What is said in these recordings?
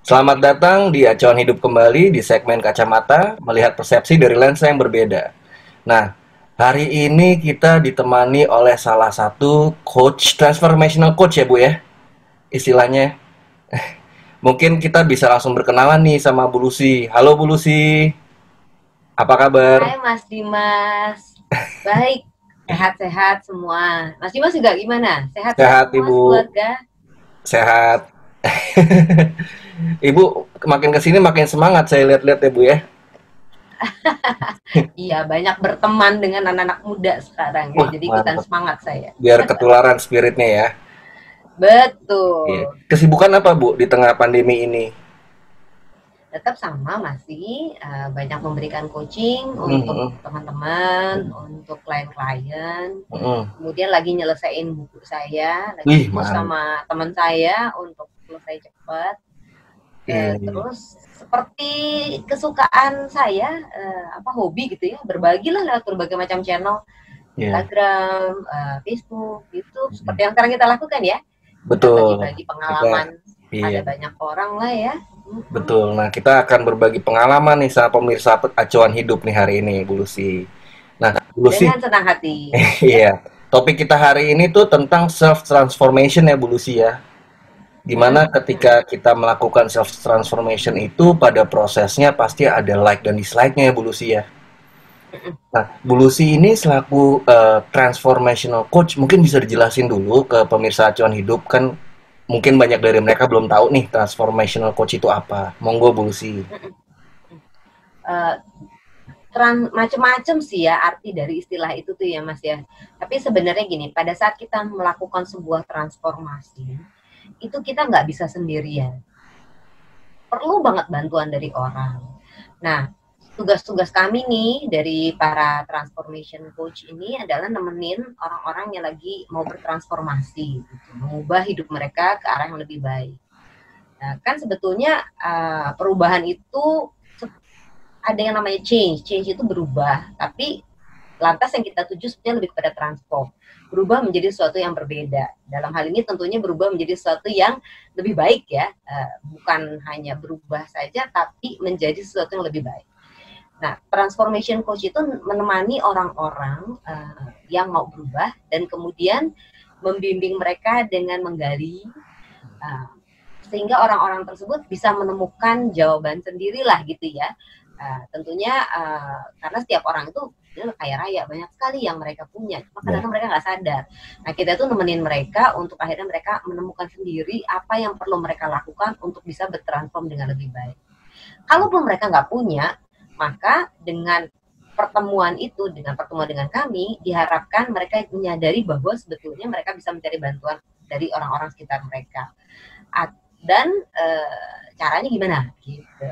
Selamat datang di Acuan Hidup kembali di segmen Kacamata, melihat persepsi dari lensa yang berbeda. Nah, hari ini kita ditemani oleh salah satu coach, transformational coach ya Bu ya, istilahnya. Mungkin kita bisa langsung berkenalan nih sama Bu Lucy. Halo Bu Lucy, apa kabar? Hai Mas Dimas, baik, sehat-sehat semua. Mas Dimas juga gimana? Sehat-sehat Sehat semua Ibu, sekeluarga? sehat. Ibu makin kesini makin semangat saya lihat-lihat ya Bu ya. Iya, banyak berteman dengan anak-anak muda sekarang ya, Wah, jadi ikutan mantap. semangat saya. Biar ketularan spiritnya ya. Iya. Betul, Kesibukan apa Bu di tengah pandemi ini? tetap sama masih banyak memberikan coaching untuk Mhm, teman-teman, untuk klien-klien. mhm. Kemudian lagi nyelesain buku saya, lagi Wih, diskusi mantap. sama teman saya untuk selesai cepat. Iya, iya. Terus seperti kesukaan saya, hobi gitu ya, berbagilah lewat berbagai macam channel, Iya. Instagram, Facebook, YouTube, Mhm. seperti yang sekarang kita lakukan ya. Kita Betul. bagi-bagi Kita pengalaman pada iya, banyak orang lah ya. betul. Nah, kita akan berbagi pengalaman nih sama pemirsa acuan hidup nih hari ini, Bu Lucy. Nah, Bu Lucy, Dengan senang hati. Ya. iya. Topik kita hari ini tuh tentang self transformation ya, Bu Lucy ya. Dimana Mm, ketika kita melakukan self transformation itu pada prosesnya pasti ada like dan dislike-nya ya, Bu Lucy ya. mm. Nah, Bu Lucy ini selaku transformational coach, mungkin bisa dijelasin dulu ke pemirsa acuan hidup kan mungkin banyak dari mereka belum tahu nih transformational coach itu apa. Monggo Bu Lucy. Eh, Macem-macem sih ya arti dari istilah itu tuh ya Mas ya. Tapi sebenarnya gini, pada saat kita melakukan sebuah transformasi, itu kita nggak bisa sendirian. Perlu banget bantuan dari orang. Nah, tugas-tugas kami nih dari para transformation coach ini adalah nemenin orang-orang yang lagi mau bertransformasi, gitu, mengubah hidup mereka ke arah yang lebih baik. Nah, kan sebetulnya perubahan itu ada yang namanya change. Change itu berubah, tapi lantas yang kita tuju sebetulnya lebih kepada transform. Berubah menjadi sesuatu yang berbeda. Dalam hal ini tentunya berubah menjadi sesuatu yang lebih baik ya. Bukan hanya berubah saja, tapi menjadi sesuatu yang lebih baik. Nah, transformation coach itu menemani orang-orang yang mau berubah dan kemudian membimbing mereka dengan menggali uh, sehingga orang-orang tersebut bisa menemukan jawaban sendirilah gitu ya. Tentunya karena setiap orang itu kaya raya, banyak sekali yang mereka punya, cuma Ya. kadang-kadang mereka nggak sadar. Nah, kita tuh nemenin mereka untuk akhirnya mereka menemukan sendiri apa yang perlu mereka lakukan untuk bisa bertransform dengan lebih baik. Kalaupun mereka nggak punya, maka dengan pertemuan dengan kami, diharapkan mereka menyadari bahwa sebetulnya mereka bisa mencari bantuan dari orang-orang sekitar mereka. Dan caranya gimana? Gitu.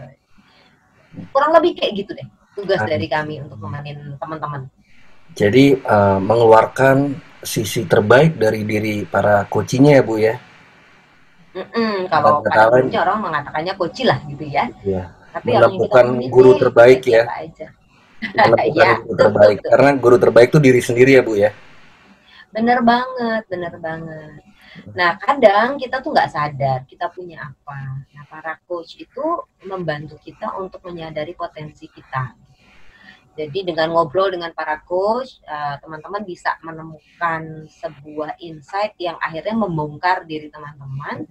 Kurang lebih kayak gitu deh, tugas dari kami untuk nemenin teman-teman. Jadi mengeluarkan sisi terbaik dari diri para coachingnya ya Bu ya. Kalau Dengan kata pada lain, umumnya orang mengatakannya koci lah gitu ya. ya Tapi orang yang kita menemukan temenin guru nih terbaik kayak ya. siapa aja. Menemukan Ya, guru betul betul terbaik. betul. Karena guru terbaik itu diri sendiri ya Bu ya. Bener banget, bener banget. Nah, kadang kita tuh nggak sadar kita punya apa. Nah, para coach itu membantu kita untuk menyadari potensi kita. Jadi dengan ngobrol dengan para coach, teman-teman bisa menemukan sebuah insight yang akhirnya membongkar diri teman-teman,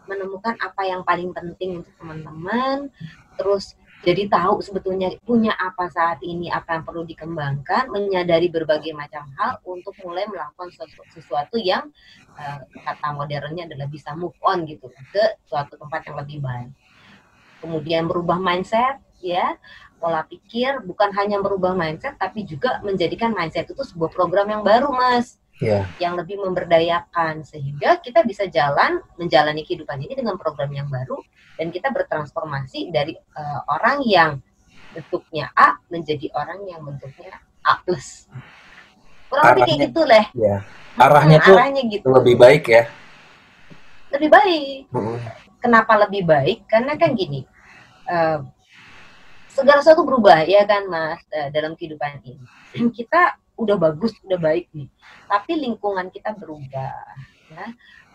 menemukan apa yang paling penting untuk teman-teman, terus jadi tahu sebetulnya punya apa saat ini, apa yang perlu dikembangkan, menyadari berbagai macam hal untuk mulai melakukan sesuatu yang kata modernnya adalah bisa move on gitu ke suatu tempat yang lebih baik. Kemudian berubah mindset, ya, pola pikir, bukan hanya merubah mindset, tapi juga menjadikan mindset itu sebuah program yang baru, Mas, Ya. yang lebih memberdayakan, sehingga kita bisa menjalani kehidupan ini dengan program yang baru, dan kita bertransformasi dari orang yang bentuknya A menjadi orang yang bentuknya A plus. Kurang lebih kayak Arahnya gitu lah. ya. Arahnya tuh Arahnya lebih gitu. baik ya. Lebih baik. Mm-mm. Kenapa lebih baik? Karena kan gini, eh, segala sesuatu berubah ya kan Mas, dalam kehidupan ini. Kita udah bagus, udah baik nih, tapi lingkungan kita berubah. ya,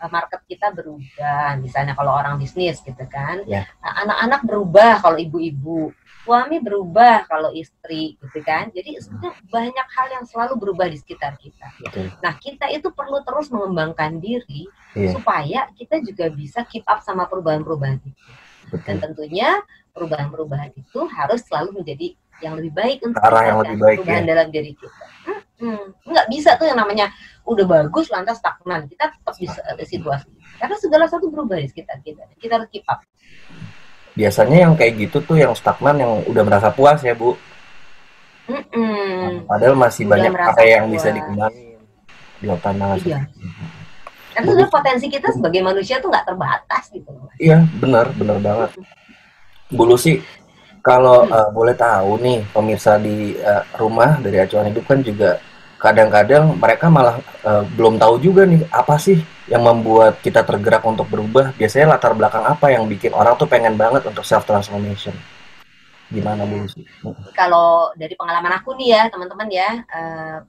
market kita berubah, misalnya kalau orang bisnis gitu kan, Ya, anak-anak berubah kalau ibu-ibu, suami berubah kalau istri gitu kan, jadi sebetulnya banyak hal yang selalu berubah di sekitar kita. betul. Nah, kita itu perlu terus mengembangkan diri Iya, supaya kita juga bisa keep up sama perubahan-perubahan itu. Dan betul. tentunya perubahan-perubahan itu harus selalu menjadi yang lebih baik Ke untuk arah kita yang kan, lebih baik ya. perubahan dalam diri kita. Nggak bisa tuh yang namanya udah bagus lantas stagnan, kita tetap di situasi karena segala sesuatu berubah di sekitar kita, kita harus keep up. Biasanya yang kayak gitu tuh yang stagnan yang udah merasa puas ya, Bu. Mm-mm. Padahal masih Udah banyak merasa area yang bisa puas, dikembangin di luar pandangan iya, seperti itu. karena Bu sebenarnya Lucy, potensi kita sebagai manusia tuh nggak terbatas gitu loh Mas. iya benar, benar banget. Bu Lucy, kalau Hmm. boleh tahu nih pemirsa di rumah dari Acuan Hidup kan juga kadang-kadang mereka malah belum tahu juga nih apa sih yang membuat kita tergerak untuk berubah. Biasanya latar belakang apa yang bikin orang tuh pengen banget untuk self transformation? Gimana Bu Iya. Lucy? Kalau dari pengalaman aku nih ya teman-teman ya,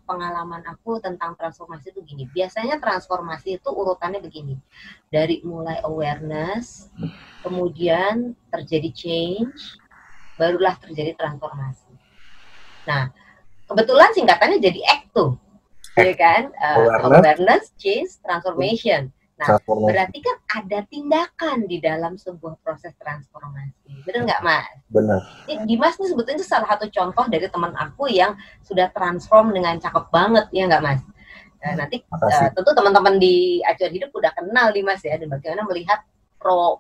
pengalaman aku tentang transformasi itu gini, biasanya transformasi itu urutannya begini, dari mulai awareness, kemudian terjadi change, barulah terjadi transformasi. Nah, kebetulan singkatannya jadi ACT tuh, ya Act, kan? awareness, Awareness, change, transformation. Nah, transformation. berarti kan ada tindakan di dalam sebuah proses transformasi. Benar nggak, Mas? Benar. Ini Dimas nih sebetulnya salah satu contoh dari teman aku yang sudah transform dengan cakep banget, ya nggak, Mas? Nanti Makasih. tentu teman-teman di Acuan Hidup udah kenal Dimas ya, dan bagaimana melihat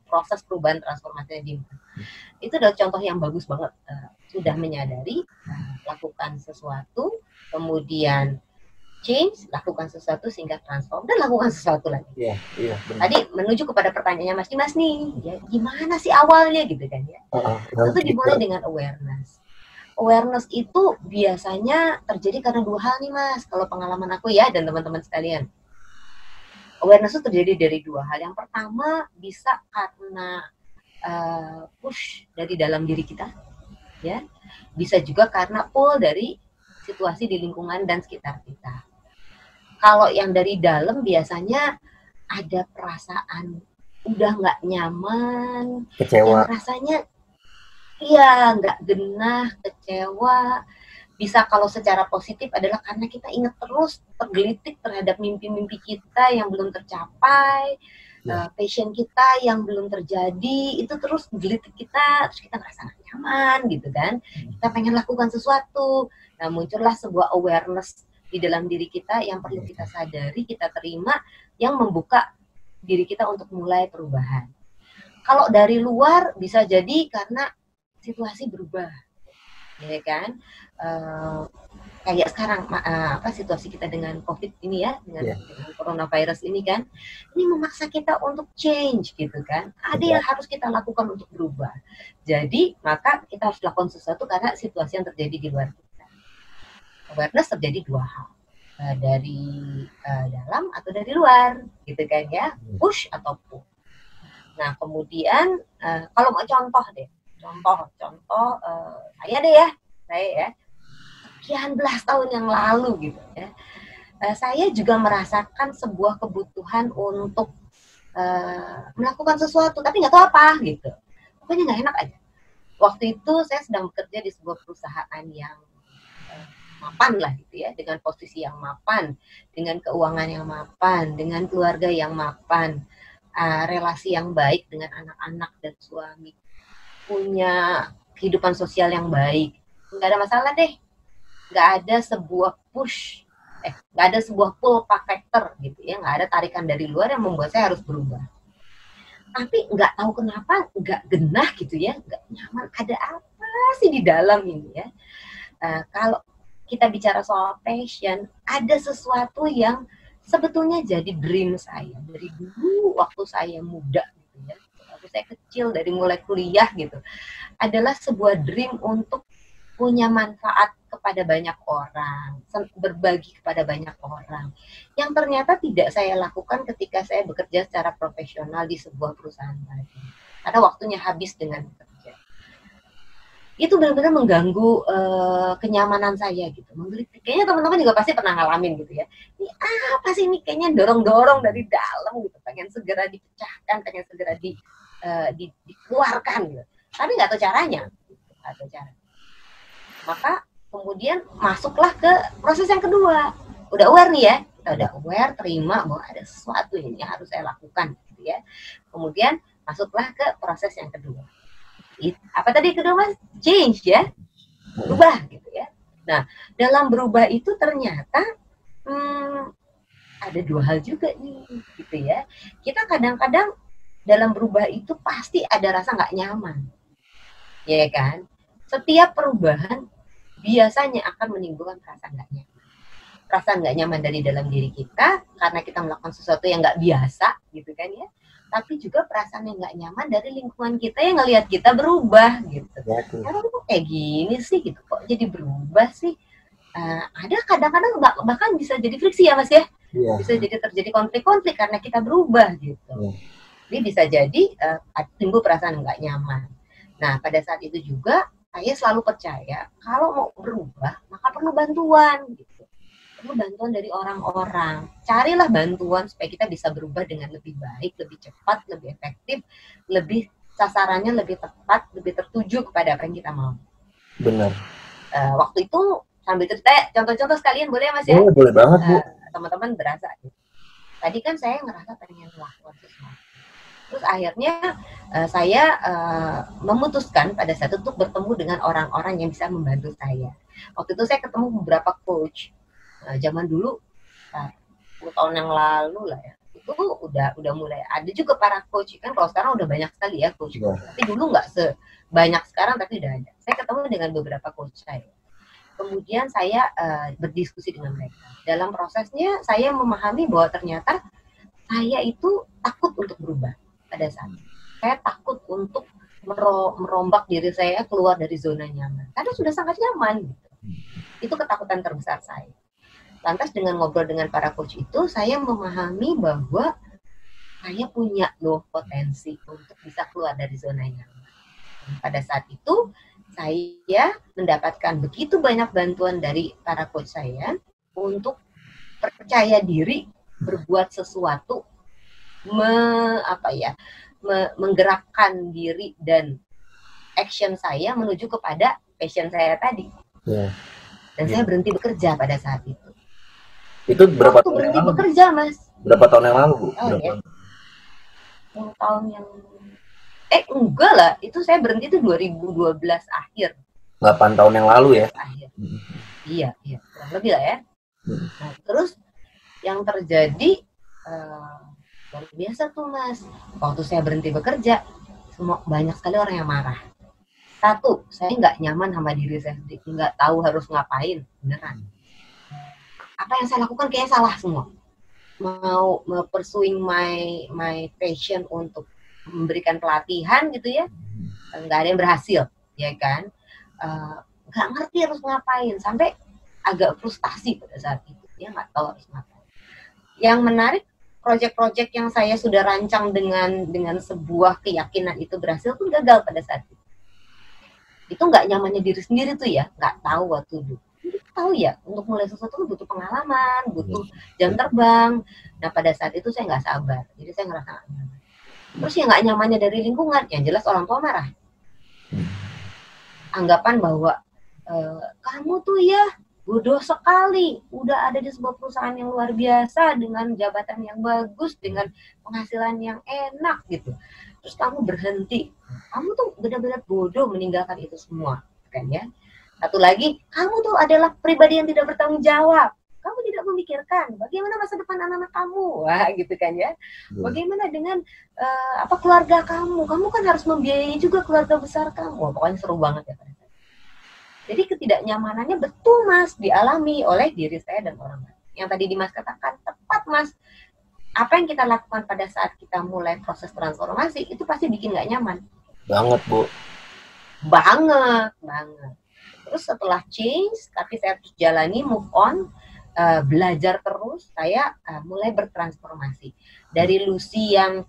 proses perubahan transformasinya Dimas. Itu adalah contoh yang bagus banget. Sudah menyadari, lakukan sesuatu, kemudian change, lakukan sesuatu sehingga transform, dan lakukan sesuatu lagi. Iya, iya, benar. Tadi menuju kepada pertanyaannya Mas Dimas nih, ya, gimana sih awalnya gitu kan ya? Tentu dimulai dengan awareness. Awareness itu biasanya terjadi karena dua hal nih Mas, kalau pengalaman aku ya dan teman-teman sekalian. Awareness itu terjadi dari dua hal. Yang pertama bisa karena push dari dalam diri kita, ya. Bisa juga karena pull dari situasi di lingkungan dan sekitar kita. Kalau yang dari dalam biasanya ada perasaan udah nggak nyaman, yang Kecewa. rasanya iya nggak genah, kecewa. Bisa kalau secara positif adalah karena kita ingat terus, tergelitik terhadap mimpi-mimpi kita yang belum tercapai, Ya. passion kita yang belum terjadi, itu terus gelitik kita, terus kita ngerasa gak nyaman gitu kan. Kita pengen lakukan sesuatu. Nah, muncullah sebuah awareness di dalam diri kita yang perlu kita sadari, kita terima, yang membuka diri kita untuk mulai perubahan. Kalau dari luar bisa jadi karena situasi berubah, ya kan? Kayak sekarang apa situasi kita dengan COVID ini ya, dengan coronavirus ini kan, ini memaksa kita untuk change gitu kan. Ada yang harus kita lakukan untuk berubah. Jadi maka kita harus lakukan sesuatu karena situasi yang terjadi di luar kita. Awareness terjadi dua hal, dari dalam atau dari luar, gitu kan ya, push atau pull. Nah kemudian kalau mau contoh deh, contoh saya deh ya, sekian belas tahun yang lalu gitu ya, saya juga merasakan sebuah kebutuhan untuk melakukan sesuatu tapi nggak tahu apa gitu, pokoknya nggak enak aja. Waktu itu saya sedang bekerja di sebuah perusahaan yang mapan lah gitu ya, dengan posisi yang mapan, dengan keuangan yang mapan, dengan keluarga yang mapan, relasi yang baik dengan anak-anak dan suami, punya kehidupan sosial yang baik, nggak ada masalah deh. Nggak ada sebuah push, nggak ada sebuah pull factor gitu ya, nggak ada tarikan dari luar yang membuat saya harus berubah. Tapi nggak tahu kenapa nggak genah gitu ya, nggak nyaman, ada apa sih di dalam ini ya. Kalau kita bicara soal passion, ada sesuatu yang sebetulnya jadi dream saya dari dulu waktu saya muda gitu ya, waktu saya kecil, dari mulai kuliah gitu, adalah sebuah dream untuk punya manfaat kepada banyak orang, berbagi kepada banyak orang, yang ternyata tidak saya lakukan ketika saya bekerja secara profesional di sebuah perusahaan tadi, karena waktunya habis dengan bekerja. itu benar-benar mengganggu kenyamanan saya gitu. Menggelitik. Kayaknya teman-teman juga pasti pernah ngalamin gitu ya. Ini apa sih ini kayaknya dorong-dorong dari dalam gitu, pengen segera dipecahkan, pengen segera dikeluarkan gitu. Tapi nggak tahu caranya, nggak tahu cara. Maka kemudian masuklah ke proses yang kedua. Udah aware nih ya, kita udah aware, terima bahwa ada sesuatu yang harus saya lakukan gitu ya. Kemudian masuklah ke proses yang kedua. Apa tadi kedua mas? Change ya, berubah gitu ya. Nah dalam berubah itu ternyata ada dua hal juga nih gitu ya. Kita kadang-kadang dalam berubah itu pasti ada rasa nggak nyaman, ya kan? Setiap perubahan biasanya akan menimbulkan rasa nggak nyaman. Rasa nggak nyaman dari dalam diri kita karena kita melakukan sesuatu yang nggak biasa gitu kan ya. Tapi juga perasaan yang nggak nyaman dari lingkungan kita yang ngelihat kita berubah gitu. Karena kok kayak gini sih gitu, kok jadi berubah sih. Ada kadang-kadang bahkan bisa jadi friksi ya mas ya. Bisa jadi terjadi konflik-konflik karena kita berubah gitu. Jadi bisa jadi timbul perasaan nggak nyaman. Nah pada saat itu juga saya selalu percaya kalau mau berubah maka perlu bantuan gitu. Perlu bantuan dari orang-orang. Carilah bantuan supaya kita bisa berubah dengan lebih baik, lebih cepat, lebih efektif, lebih sasarannya lebih tepat, lebih tertuju kepada apa yang kita mau. Benar. Waktu itu sambil cerita contoh-contoh sekalian boleh mas ya? Boleh banget Bu. Teman-teman berasa. Tadi kan saya ngerasa pengen melakukan sesuatu. Terus akhirnya saya memutuskan pada saat itu untuk bertemu dengan orang-orang yang bisa membantu saya. Waktu itu saya ketemu beberapa coach. Zaman dulu 10 tahun yang lalu lah ya, itu udah mulai ada juga para coach kan. Kalau sekarang udah banyak sekali ya coach, tapi dulu nggak sebanyak sekarang, tapi udah ada. Saya ketemu dengan beberapa coach saya, kemudian saya berdiskusi dengan mereka. Dalam prosesnya saya memahami bahwa ternyata saya itu takut untuk berubah pada saat itu. Saya takut untuk merombak diri saya keluar dari zona nyaman karena sudah sangat nyaman gitu. Itu ketakutan terbesar saya. Lantas dengan ngobrol dengan para coach itu, saya memahami bahwa saya punya loh potensi untuk bisa keluar dari zona nyaman. Pada saat itu, saya mendapatkan begitu banyak bantuan dari para coach saya untuk percaya diri, berbuat sesuatu, menggerakkan diri dan action saya menuju kepada passion saya tadi. Dan saya berhenti bekerja pada saat itu. Itu berapa tahun berhenti bekerja mas? Berapa tahun yang lalu Bu? Ya? 10 tahun yang enggak lah, itu saya berhenti itu 2012 akhir. 8 tahun yang lalu ya? Akhir. Iya, kurang lebih lah ya. Nah, terus yang terjadi luar biasa tuh mas. Waktu saya berhenti bekerja, banyak sekali orang yang marah. Satu, saya nggak nyaman sama diri saya sendiri, nggak tahu harus ngapain, beneran. Apa yang saya lakukan kayaknya salah semua. Mau pursuing my passion untuk memberikan pelatihan gitu ya, nggak ada yang berhasil, ya kan? Nggak ngerti harus ngapain, sampai agak frustasi pada saat itu, ya nggak tahu harus ngapain. Yang menarik, proyek-proyek yang saya sudah rancang dengan sebuah keyakinan itu berhasil pun gagal pada saat itu. Itu nggak nyamannya diri sendiri tuh ya, nggak tahu what to do. Tahu ya, untuk mulai sesuatu butuh pengalaman, butuh jam terbang. Nah pada saat itu saya nggak sabar, jadi saya ngerasa nggak nyaman. Terus yang nggak nyamannya dari lingkungan, yang jelas orang tua marah. Anggapan bahwa kamu tuh ya bodoh sekali, udah ada di sebuah perusahaan yang luar biasa dengan jabatan yang bagus, dengan penghasilan yang enak gitu. Terus kamu berhenti, kamu tuh benar-benar bodoh meninggalkan itu semua, kan ya? Satu lagi, kamu tuh adalah pribadi yang tidak bertanggung jawab. Kamu tidak memikirkan bagaimana masa depan anak-anak kamu, wah gitu kan ya. Bagaimana dengan keluarga kamu? Kamu kan harus membiayai juga keluarga besar kamu. Wah, pokoknya seru banget ya. Jadi ketidaknyamanannya betul mas, dialami oleh diri saya dan orang lain. Yang tadi Dimas katakan tepat mas. Apa yang kita lakukan pada saat kita mulai proses transformasi itu pasti bikin nggak nyaman. Banget Bu. Banget. Terus setelah change, tapi saya terus jalani, move on, belajar terus, saya mulai bertransformasi. Dari Lucy yang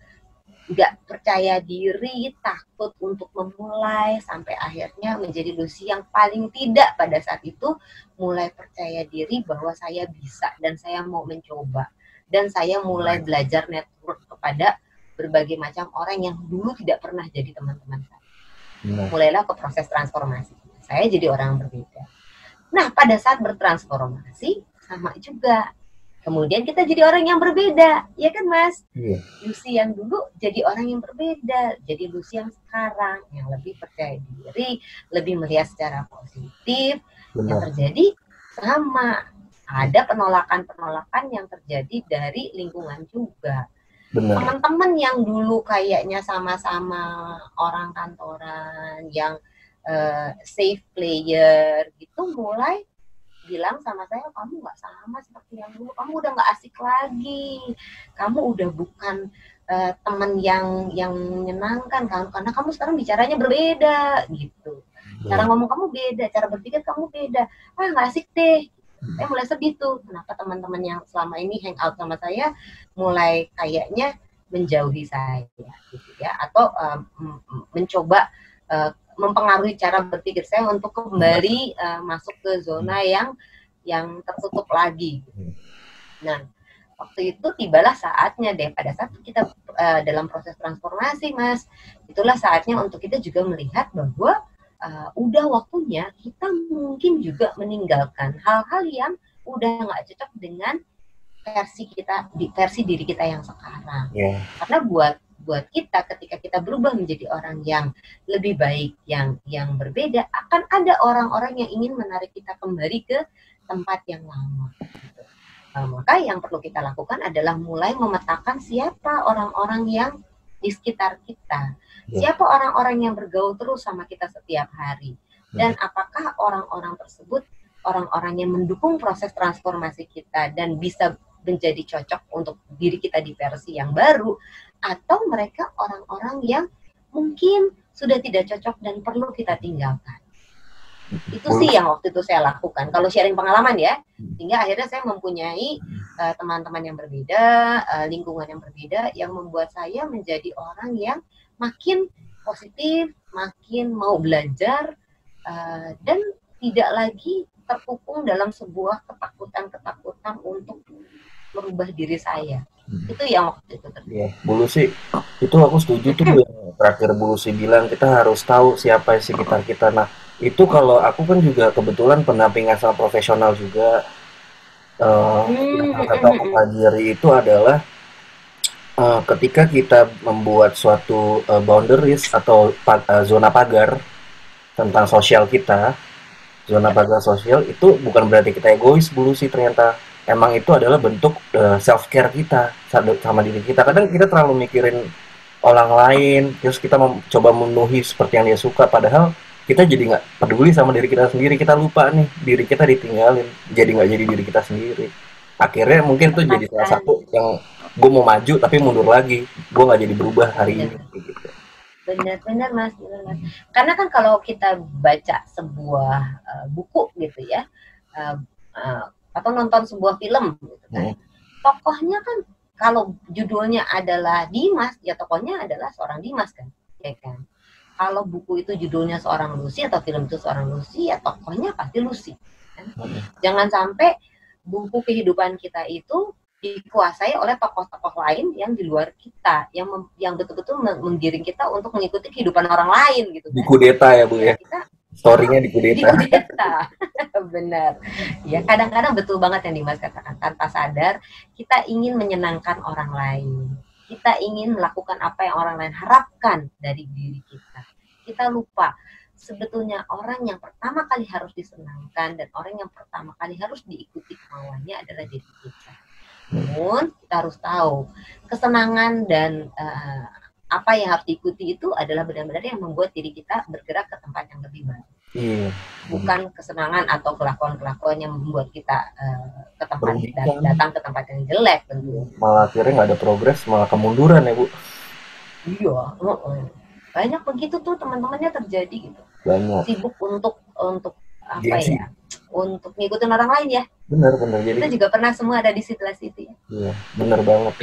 nggak percaya diri, takut untuk memulai, sampai akhirnya menjadi Lucy yang paling tidak pada saat itu mulai percaya diri bahwa saya bisa dan saya mau mencoba. Dan saya mulai belajar network kepada berbagai macam orang yang dulu tidak pernah jadi teman-teman saya. Mulailah ke proses transformasi. Saya jadi orang yang berbeda. Nah, pada saat bertransformasi, sama juga. Kemudian kita jadi orang yang berbeda, ya kan Mas? Iya. Lucy yang dulu jadi orang yang berbeda, jadi Lucy yang sekarang yang lebih percaya diri, lebih melihat secara positif. Benar. Yang terjadi sama, ada penolakan-penolakan yang terjadi dari lingkungan juga. Teman-teman yang dulu kayaknya sama-sama orang kantoran, yang safe player gitu, mulai bilang sama saya, kamu nggak sama seperti yang dulu, kamu udah nggak asik lagi, kamu udah bukan teman yang menyenangkan, karena kamu sekarang bicaranya berbeda gitu, cara ngomong kamu beda, cara berpikir kamu beda, nggak asik deh. Saya mulai sedih tuh, kenapa teman-teman yang selama ini hang out sama saya mulai kayaknya menjauhi saya gitu ya, atau mencoba mempengaruhi cara berpikir saya untuk kembali masuk ke zona yang tertutup lagi. Nah, waktu itu tibalah saatnya deh, pada saat kita dalam proses transformasi, Mas, itulah saatnya untuk kita juga melihat bahwa udah waktunya kita mungkin juga meninggalkan hal-hal yang udah nggak cocok dengan versi diri kita yang sekarang. Karena buat kita, ketika kita berubah menjadi orang yang lebih baik, yang berbeda, akan ada orang-orang yang ingin menarik kita kembali ke tempat yang lama. Gitu. Maka yang perlu kita lakukan adalah mulai memetakan siapa orang-orang yang di sekitar kita, siapa orang-orang yang bergaul terus sama kita setiap hari, dan apakah orang-orang tersebut orang-orang yang mendukung proses transformasi kita dan bisa menjadi cocok untuk diri kita di versi yang baru, atau mereka orang-orang yang mungkin sudah tidak cocok dan perlu kita tinggalkan. Itu sih yang waktu itu saya lakukan. Kalau sharing pengalaman ya, sehingga akhirnya saya mempunyai teman-teman yang berbeda, lingkungan yang berbeda, yang membuat saya menjadi orang yang makin positif, makin mau belajar, dan tidak lagi terkukung dalam sebuah ketakutan untuk merubah diri saya. Itu yang waktu itu terjadi. Bu Lucy, itu aku setuju tuh yang terakhir Bu Lucy bilang, kita harus tahu siapa sekitar kita. Nah, itu kalau aku kan juga kebetulan pendamping asal profesional juga. Yang kata Pak Hajiri itu adalah ketika kita membuat suatu boundaries atau zona pagar tentang sosial kita, zona pagar sosial itu bukan berarti kita egois, Bu Lucy, ternyata. Emang itu adalah bentuk self care kita sama diri kita. Kadang kita terlalu mikirin orang lain, terus kita coba memenuhi seperti yang dia suka, padahal kita jadi nggak peduli sama diri kita sendiri. Kita lupa nih, diri kita ditinggalin, jadi nggak jadi diri kita sendiri. Akhirnya mungkin tuh jadi salah satu yang gue mau maju tapi mundur lagi, gue nggak jadi berubah hari ini. Gitu. Benar Mas, benar Mas. Karena kan kalau kita baca sebuah buku gitu ya, atau nonton sebuah film gitu kan, tokohnya kan kalau judulnya adalah Dimas, ya tokohnya adalah seorang Dimas kan, ya kan. Kalau buku itu judulnya seorang Lucy atau film itu seorang Lucy, ya tokohnya pasti Lucy. Kan? Jangan sampai buku kehidupan kita itu dikuasai oleh tokoh-tokoh lain yang di luar kita, yang betul-betul menggiring kita untuk mengikuti kehidupan orang lain gitu kan. Dikudeta ya Bu ya. Story-nya dikudeta. Benar. Ya, kadang-kadang betul banget yang Dimas katakan, tanpa sadar kita ingin menyenangkan orang lain. Kita ingin melakukan apa yang orang lain harapkan dari diri kita. Kita lupa sebetulnya orang yang pertama kali harus disenangkan dan orang yang pertama kali harus diikuti kemauannya adalah diri kita. Namun kita harus tahu kesenangan dan apa yang harus diikuti itu adalah benar-benar yang membuat diri kita bergerak ke tempat yang lebih baik. Bukan kesenangan atau kelakuan-kelakuan yang membuat kita ke tempat datang ke tempat yang jelek tentu. Malah akhirnya nggak ada progres, malah kemunduran ya Bu. Iya, banyak begitu tuh teman-temannya terjadi gitu. Banyak. Sibuk untuk apa ya? Untuk ngikutin orang lain ya. Benar. Jadi kita juga pernah semua ada di situasi itu ya. Iya, benar banget.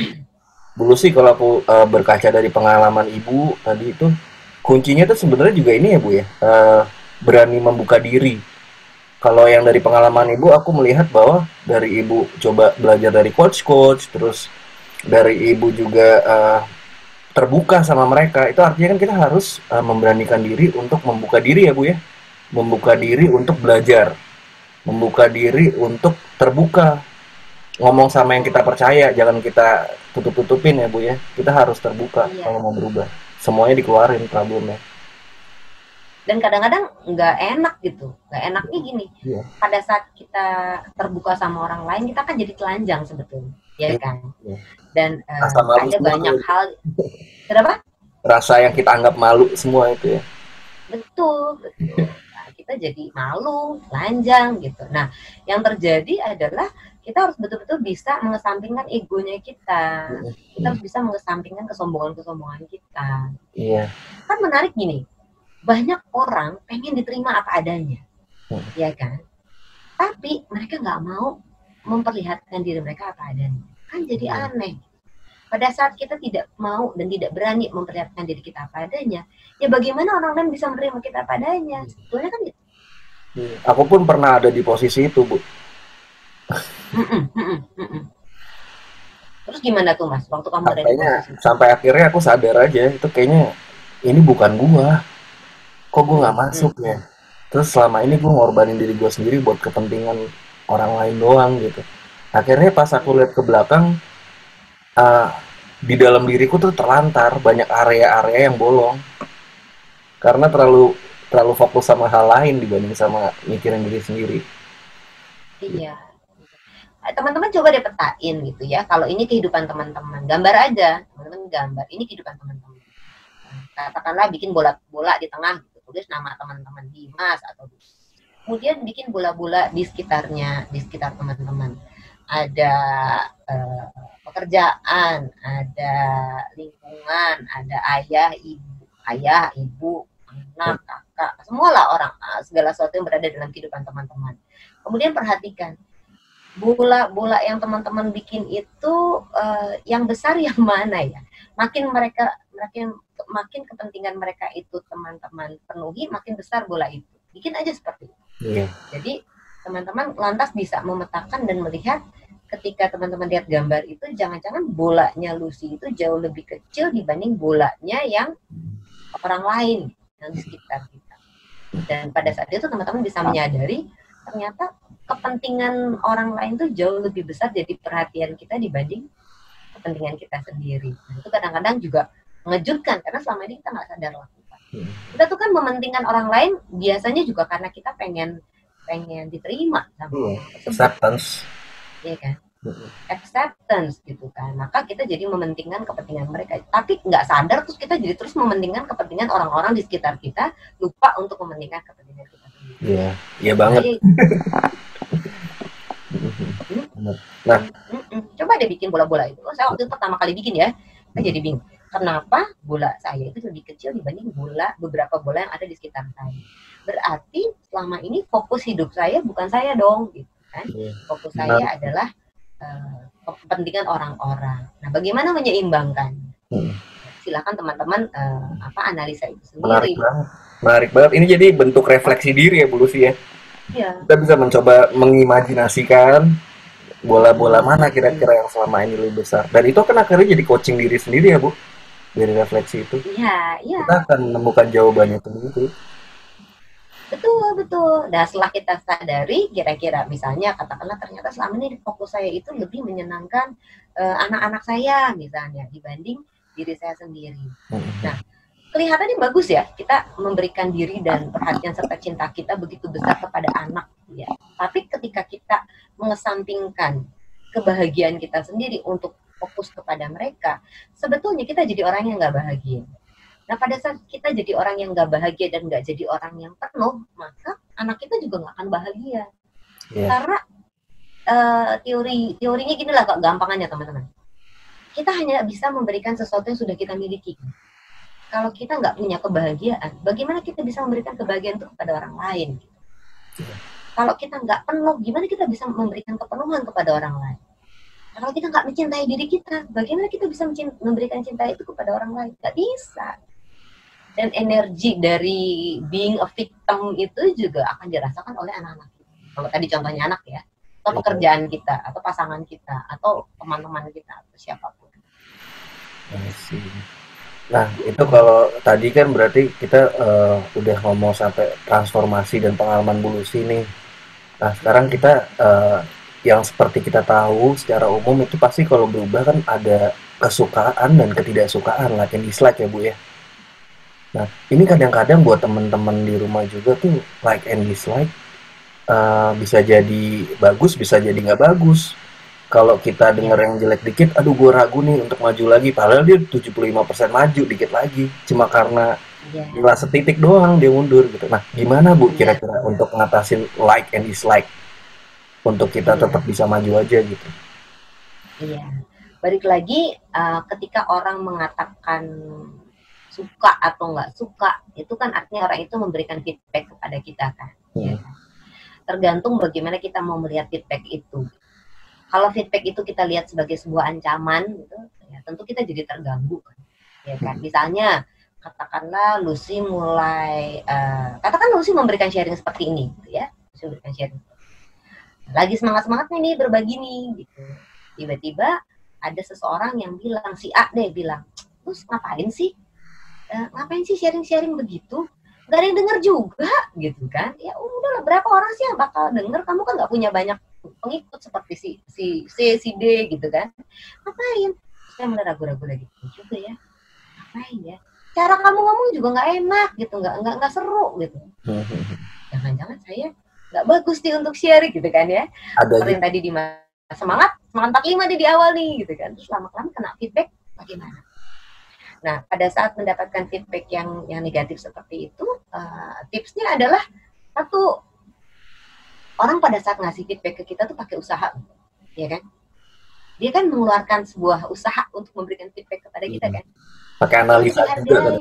Dulu sih kalau aku berkaca dari pengalaman ibu tadi itu, kuncinya tuh sebenarnya juga ini ya Bu ya, berani membuka diri. Kalau yang dari pengalaman Iya, ibu, aku melihat bahwa dari ibu coba belajar dari coach-coach, terus dari ibu juga terbuka sama mereka. Itu artinya kan kita harus memberanikan diri untuk membuka diri ya Bu ya, membuka diri iya, untuk belajar, membuka diri untuk terbuka, ngomong sama yang kita betul. percaya, jangan kita tutup-tutupin ya Bu ya. Kita harus terbuka Iya. kalau mau berubah. Semuanya dikeluarin problemnya. Dan kadang-kadang nggak enak gitu. Nggak enaknya gini, Iya. pada saat kita terbuka sama orang lain, kita kan jadi telanjang sebetulnya, ya Iya. kan? Iya. Dan Rasa malu ada semua banyak tuh. hal, kenapa? Rasa yang kita anggap malu semua itu ya. Betul, betul. Nah, kita jadi malu, telanjang gitu. Nah, yang terjadi adalah kita harus betul-betul bisa mengesampingkan egonya kita. Kita harus bisa mengesampingkan kesombongan-kesombongan kita. Iya. Kan menarik gini, banyak orang pengen diterima apa adanya, ya kan? Tapi mereka nggak mau memperlihatkan diri mereka apa adanya. Kan jadi Iya. aneh. Pada saat kita tidak mau dan tidak berani memperlihatkan diri kita apa adanya, ya bagaimana orang lain bisa menerima kita apa adanya? Sebetulnya kan gitu. Iya. Aku pun pernah ada di posisi itu, Bu. Mm-mm, mm-mm, mm-mm. Terus gimana tuh Mas, waktu kamu ada di Sampainya posisi itu? sampai akhirnya aku sadar aja itu kayaknya ini bukan gua. Kok gua nggak masuk ya? Mm-mm. Terus selama ini gua ngorbanin diri gua sendiri buat kepentingan orang lain doang gitu. Akhirnya pas aku lihat Iya, ke belakang, eh, di dalam diriku tuh terlantar banyak area-area yang bolong karena terlalu terlalu fokus sama hal lain dibanding sama mikirin diri sendiri. iya. Teman-teman coba deh petain gitu ya. Kalau ini kehidupan teman-teman, gambar aja, teman-teman gambar. Ini kehidupan teman-teman. Katakanlah bikin bola-bola di tengah, gitu. Tulis nama teman-teman Dimas atau kemudian bikin bola-bola di sekitarnya, di sekitar teman-teman. Ada eh, pekerjaan, ada lingkungan, ada ayah, ibu, anak, kakak, semualah orang, segala sesuatu yang berada dalam kehidupan teman-teman. Kemudian perhatikan bola-bola yang teman-teman bikin itu yang besar yang mana ya? Makin mereka makin kepentingan mereka itu teman-teman penuhi, makin besar bola itu. Bikin aja seperti itu. Iya. Jadi teman-teman lantas bisa memetakan dan melihat ketika teman-teman lihat gambar itu jangan-jangan bolanya Lucy itu jauh lebih kecil dibanding bolanya yang orang lain yang di sekitar kita. Dan pada saat itu teman-teman bisa menyadari ternyata kepentingan orang lain tuh jauh lebih besar jadi perhatian kita dibanding kepentingan kita sendiri. Nah, itu kadang-kadang juga mengejutkan karena selama ini kita nggak sadar lakukan. Kita tuh kan mementingkan orang lain biasanya juga karena kita pengen pengen diterima sama Iya. orang tersebut, Acceptance. ya kan? Acceptance gitu kan. Maka kita jadi mementingkan kepentingan mereka. Tapi nggak sadar terus kita jadi terus mementingkan kepentingan orang-orang di sekitar kita, lupa untuk mementingkan kepentingan kita sendiri. Iya. Iya banget. Nah, Coba deh bikin bola-bola itu. Saya waktu itu pertama kali bikin ya, saya jadi bingung. Kenapa bola saya itu lebih kecil dibanding beberapa bola yang ada di sekitar saya? Berarti selama ini fokus hidup saya bukan saya dong, gitu kan? iya. Fokus Menarik. saya adalah kepentingan orang-orang. Nah, bagaimana menyeimbangkan? Silakan teman-teman analisa itu Menarik sendiri. banget. Menarik banget. Ini jadi bentuk refleksi diri ya Bu Lucy ya. Ya. Kita bisa mencoba mengimajinasikan bola-bola mana kira-kira yang selama ini lebih besar. Dan itu kan akhirnya jadi coaching diri sendiri ya Bu. Dari refleksi itu. Iya, iya. Kita akan menemukan jawabannya sendiri. Betul, betul. Nah, setelah kita sadari, kira-kira misalnya katakanlah ternyata selama ini fokus saya itu lebih menyenangkan anak-anak saya misalnya dibanding diri saya sendiri. Nah, kelihatannya bagus ya, kita memberikan diri dan perhatian serta cinta kita begitu besar kepada anak ya. Tapi ketika kita mengesampingkan kebahagiaan kita sendiri untuk fokus kepada mereka, sebetulnya kita jadi orang yang nggak bahagia. Nah, pada saat kita jadi orang yang nggak bahagia dan nggak jadi orang yang penuh, maka anak kita juga nggak akan bahagia. Iya. Karena teorinya gini lah, gampangannya teman-teman. Kita hanya bisa memberikan sesuatu yang sudah kita miliki. Kalau kita nggak punya kebahagiaan, bagaimana kita bisa memberikan kebahagiaan itu kepada orang lain? Kalau kita nggak penuh, gimana kita bisa memberikan kepenuhan kepada orang lain? Kalau kita nggak mencintai diri kita, bagaimana kita bisa memberikan cinta itu kepada orang lain? Nggak bisa. Dan energi dari being a victim itu juga akan dirasakan oleh anak-anak. Kalau tadi contohnya anak ya, atau pekerjaan kita, atau pasangan kita, atau teman-teman kita, atau siapapun. Nah, itu kalau tadi kan berarti kita udah ngomong sampai transformasi dan pengalaman Bu Lucy nih. Nah, sekarang kita yang seperti kita tahu secara umum itu pasti kalau berubah kan ada kesukaan dan ketidaksukaan, like and dislike ya Bu ya. Nah, ini kadang-kadang buat teman-teman di rumah juga tuh like and dislike bisa jadi bagus, bisa jadi nggak bagus. Kalau kita denger yang jelek dikit, aduh gue ragu nih untuk maju lagi. Padahal dia 75% maju dikit lagi. Cuma karena nilai setitik doang dia mundur gitu. Nah, gimana Bu kira-kira untuk ngatasin like and dislike? Untuk kita tetap bisa maju aja gitu. Iya. Balik lagi, ketika orang mengatakan suka atau nggak suka, itu kan artinya orang itu memberikan feedback kepada kita kan. Ya. Tergantung bagaimana kita mau melihat feedback itu. Kalau feedback itu kita lihat sebagai sebuah ancaman, gitu, ya tentu kita jadi terganggu, ya kan? Misalnya, katakanlah Lucy memberikan sharing seperti ini, gitu ya, Lucy memberikan sharing. Lagi semangat-semangatnya nih berbagi nih, gitu. Tiba-tiba ada seseorang yang bilang, si A deh bilang, terus ngapain sih? Ngapain sih sharing-sharing begitu? Gak ada yang denger juga, gitu kan? Ya udahlah, berapa orang sih yang bakal denger? Kamu kan gak punya banyak pengikut seperti si C, si D gitu kan. Ngapain? Saya mulai ragu-ragu lagi. Juga ya. Ngapain ya? Cara kamu ngomong juga nggak enak gitu, nggak seru gitu. Jangan-jangan saya nggak bagus nih untuk sharing gitu kan ya. Seperti yang tadi di semangat 45 di awal nih gitu kan. Terus lama-lama kena feedback bagaimana? Nah, pada saat mendapatkan feedback yang negatif seperti itu, tipsnya adalah satu, orang pada saat ngasih feedback ke kita tuh pakai usaha, ya kan? Dia kan mengeluarkan sebuah usaha untuk memberikan feedback kepada kita kan? Pakai analisa juga kan?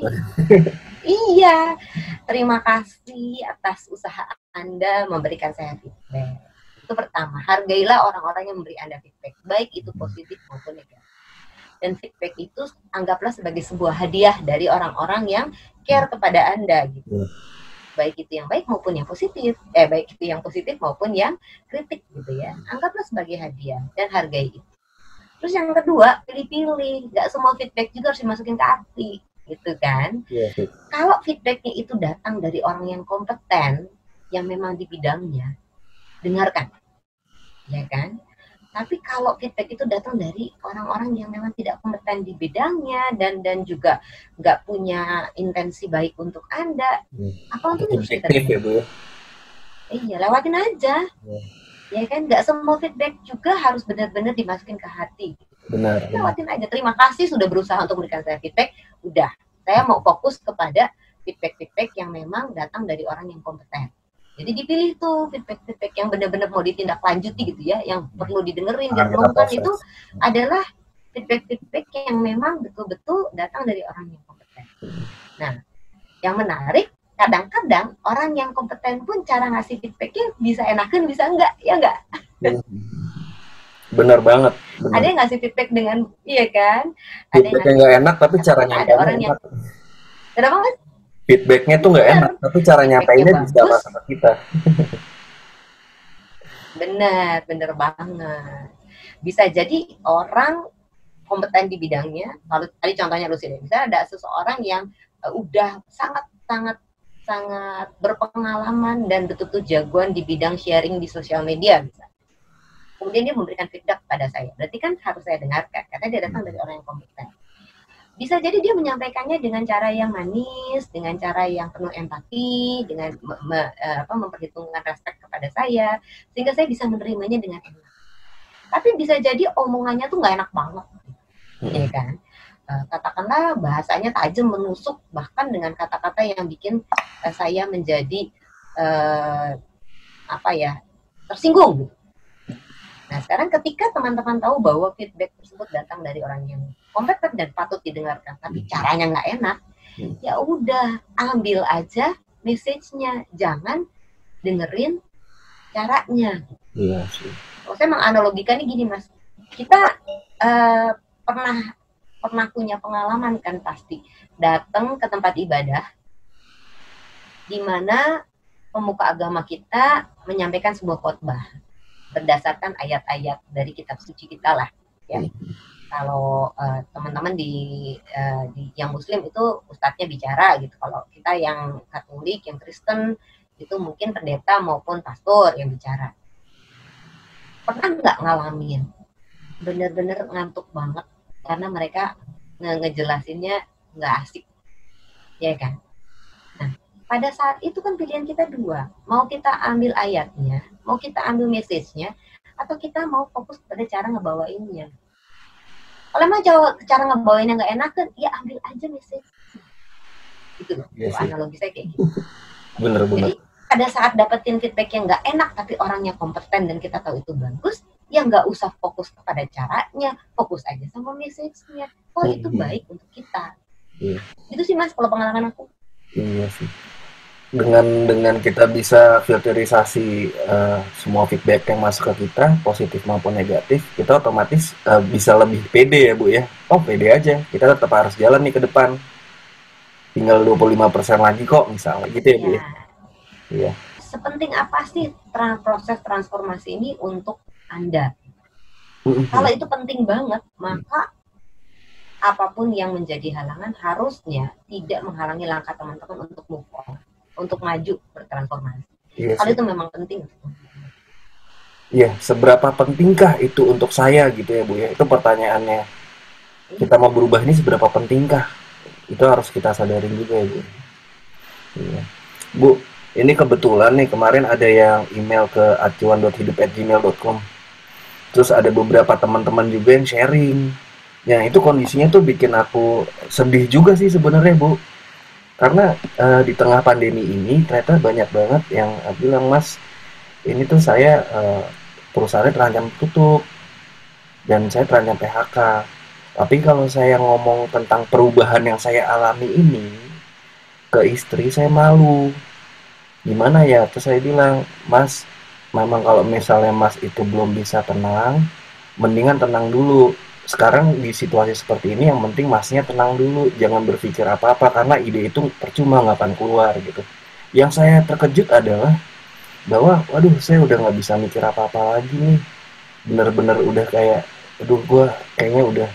Iya, terima kasih atas usaha Anda memberikan saya feedback. Itu pertama, hargailah orang-orang yang memberi Anda feedback, baik itu positif maupun negatif. Dan feedback itu anggaplah sebagai sebuah hadiah dari orang-orang yang care kepada Anda gitu. Baik itu yang baik maupun yang positif, baik itu yang positif maupun yang kritik gitu ya. Anggaplah sebagai hadiah dan hargai itu. Terus yang kedua, pilih-pilih. Nggak semua feedback juga harus dimasukin ke hati, gitu kan? Kalau feedbacknya itu datang dari orang yang kompeten, yang memang di bidangnya, dengarkan, ya kan? Tapi kalau feedback itu datang dari orang-orang yang memang tidak kompeten di bidangnya dan juga nggak punya intensi baik untuk Anda, apa untuk subjektif ya Bu? Iya, lewatin aja. Ya kan, nggak semua feedback juga harus benar-benar dimasukin ke hati. Benar. Lewatin aja. Terima kasih sudah berusaha untuk memberikan saya feedback. Udah, saya mau fokus kepada feedback-feedback yang memang datang dari orang yang kompeten. Jadi dipilih tuh feedback-feedback yang benar-benar mau ditindaklanjuti gitu ya, yang perlu didengerin, direnungkan itu adalah feedback-feedback yang memang betul-betul datang dari orang yang kompeten. Nah, yang menarik, kadang-kadang orang yang kompeten pun cara ngasih feedbacknya bisa enakan, bisa enggak, ya enggak? Benar banget. Benar. Ada yang ngasih feedback dengan, iya kan? Feedbacknya nggak enak, tapi caranya ada orang yang, kenapa Mas? Feedbacknya tuh nggak enak, tapi cara nyampeinnya bisa sama kita. Benar banget. Bisa jadi orang kompeten di bidangnya. Kalau tadi contohnya Lucy, misalnya ada seseorang yang udah sangat berpengalaman dan betul-betul jagoan di bidang sharing di sosial media misalnya. Kemudian dia memberikan feedback pada saya. Berarti kan harus saya dengarkan karena dia datang dari orang yang kompeten. Bisa jadi dia menyampaikannya dengan cara yang manis, dengan cara yang penuh empati, dengan memperhitungkan respek kepada saya, sehingga saya bisa menerimanya dengan enak. Tapi bisa jadi omongannya tuh nggak enak banget, ya kan? Katakanlah bahasanya tajam, menusuk, bahkan dengan kata-kata yang bikin saya menjadi tersinggung. Nah, sekarang ketika teman-teman tahu bahwa feedback tersebut datang dari orang yang kompeten dan patut didengarkan, tapi caranya nggak enak, ya udah ambil aja message-nya, jangan dengerin caranya. Iya sih. Kalau saya menganalogikannya gini Mas, Kita uh, pernah pernah punya pengalaman kan pasti datang ke tempat ibadah di mana pemuka agama kita menyampaikan sebuah khotbah berdasarkan ayat-ayat dari kitab suci kita lah ya. Kalau teman-teman di yang muslim itu ustadznya bicara gitu, kalau kita yang Katolik, yang Kristen itu mungkin pendeta maupun pastor yang bicara. Pernah nggak ngalamin bener-bener ngantuk banget karena mereka ngejelasinnya nggak asik, ya kan? Nah, pada saat itu kan pilihan kita dua, mau kita ambil ayatnya, mau kita ambil message-nya, atau kita mau fokus pada cara ngebawainnya. Kalau emang cara ngebawainnya nggak enak kan, ya ambil aja message. Gitu loh, Iya sih. analogi saya kayak gitu. Bener-bener. Jadi pada saat dapetin feedback yang nggak enak tapi orangnya kompeten dan kita tahu itu bagus, ya nggak usah fokus kepada caranya, fokus aja sama message-nya. Oh itu baik untuk kita. Iya. Itu sih Mas kalau pengalaman aku. Iya sih. Dengan kita bisa filterisasi semua feedback yang masuk ke kita, positif maupun negatif, kita otomatis bisa lebih pede ya Bu ya. Oh pede aja, kita tetap harus jalan nih ke depan. Tinggal 25% lagi kok misalnya gitu ya Bu ya. Iya. Sepenting apa sih proses transformasi ini untuk Anda? Kalau itu penting banget, maka apapun yang menjadi halangan harusnya tidak menghalangi langkah teman-teman untuk move on, untuk maju bertransformasi. Yes. Kalau itu memang penting. Iya, seberapa pentingkah itu untuk saya gitu ya Bu ya? Itu pertanyaannya. Kita mau berubah ini seberapa pentingkah? Itu harus kita sadarin juga ya Bu. Iya. Bu, ini kebetulan nih kemarin ada yang email ke acuan.hidup@gmail.com. Terus ada beberapa teman-teman juga yang sharing. Ya itu kondisinya tuh bikin aku sedih juga sih sebenarnya Bu. Karena di tengah pandemi ini ternyata banyak banget yang bilang, Mas, ini tuh saya perusahaannya terancam tutup dan saya terancam PHK. Tapi kalau saya ngomong tentang perubahan yang saya alami ini ke istri, saya malu. Gimana ya? Terus saya bilang, Mas, memang kalau misalnya Mas itu belum bisa tenang, mendingan tenang dulu. Sekarang di situasi seperti ini yang penting Masnya tenang dulu, jangan berpikir apa-apa karena ide itu percuma nggak akan keluar gitu. Yang saya terkejut adalah bahwa, waduh, saya udah nggak bisa mikir apa-apa lagi nih. Bener-bener udah kayak, aduh, gue kayaknya udah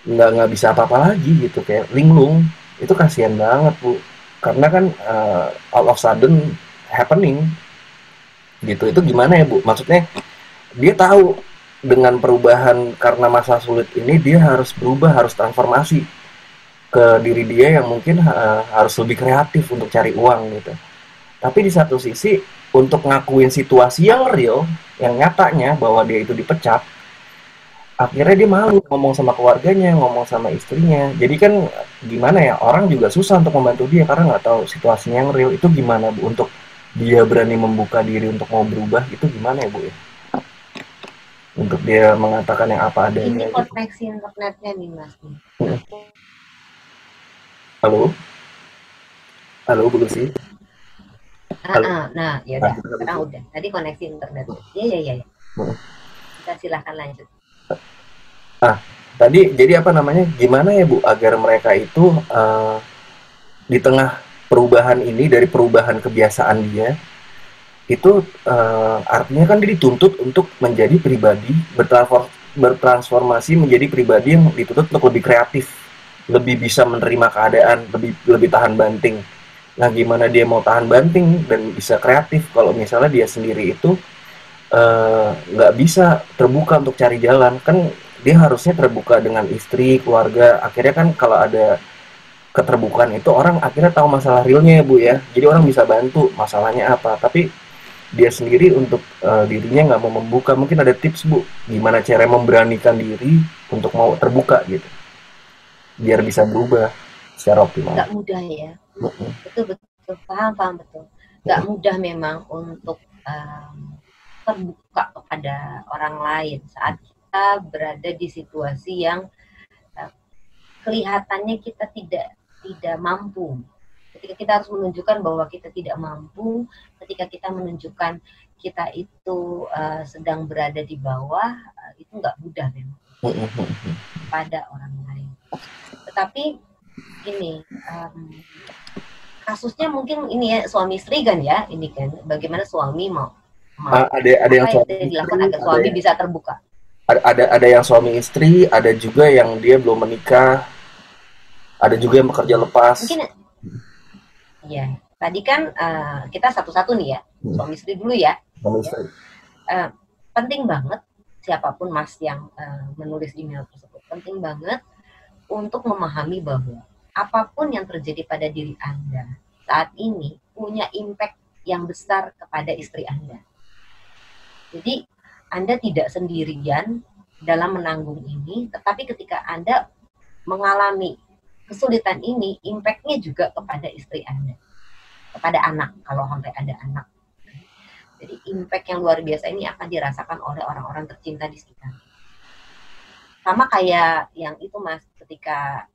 nggak bisa apa-apa lagi gitu, kayak linglung. Itu kasihan banget Bu, karena kan all of sudden happening gitu. Itu gimana ya Bu? Maksudnya dia tahu dengan perubahan karena masa sulit ini dia harus berubah, harus transformasi ke diri dia yang mungkin harus lebih kreatif untuk cari uang gitu. Tapi di satu sisi untuk ngakuin situasi yang real, yang nyatanya bahwa dia itu dipecat, akhirnya dia malu ngomong sama keluarganya, ngomong sama istrinya. Jadi kan gimana ya, orang juga susah untuk membantu dia karena nggak tahu situasinya yang real. Itu gimana Bu untuk dia berani membuka diri untuk mau berubah, itu gimana ya Bu ya? Untuk dia mengatakan yang apa adanya. Ini koneksi gitu. Internetnya nih Mas. Halo? Halo Bu Lucy? Nah, ya udah. Sekarang udah. Tadi koneksi internet. Iya. Kita silahkan lanjut. Tadi jadi apa namanya? Gimana ya Bu agar mereka itu di tengah perubahan ini, dari perubahan kebiasaan dia, itu artinya kan dia dituntut untuk menjadi pribadi, bertransformasi menjadi pribadi yang dituntut untuk lebih kreatif, lebih bisa menerima keadaan, lebih tahan banting. Nah, gimana dia mau tahan banting dan bisa kreatif kalau misalnya dia sendiri itu nggak bisa terbuka untuk cari jalan? Kan dia harusnya terbuka dengan istri, keluarga. Akhirnya kan kalau ada keterbukaan itu orang akhirnya tahu masalah realnya ya Bu ya. Jadi orang bisa bantu masalahnya apa. Tapi dia sendiri untuk dirinya nggak mau membuka. Mungkin ada tips Bu, gimana cara memberanikan diri untuk mau terbuka gitu, biar bisa berubah secara optimal. Nggak mudah ya. Betul, paham betul. Nggak mudah memang untuk terbuka kepada orang lain saat kita berada di situasi yang kelihatannya kita tidak mampu Ketika kita harus menunjukkan bahwa kita tidak mampu, ketika kita menunjukkan kita itu sedang berada di bawah, itu nggak mudah memang pada orang lain. Tetapi gini, kasusnya mungkin ini ya suami istri kan ya, ini kan bagaimana suami mau ada yang apa yang suami dilakukan istri, agar suami bisa terbuka. ada yang suami istri, ada juga yang dia belum menikah, ada juga yang bekerja lepas. Mungkin ya, tadi kan kita satu-satu nih ya, suami istri dulu ya. Suami istri. Penting banget siapapun Mas yang menulis email tersebut, penting banget untuk memahami bahwa apapun yang terjadi pada diri Anda saat ini punya impact yang besar kepada istri Anda. Jadi Anda tidak sendirian dalam menanggung ini, tetapi ketika Anda mengalami kesulitan ini, impact-nya juga kepada istri Anda, kepada anak, kalau sampai ada anak. Jadi impact yang luar biasa ini akan dirasakan oleh orang-orang tercinta di sekitar. Sama kayak yang itu Mas, ketika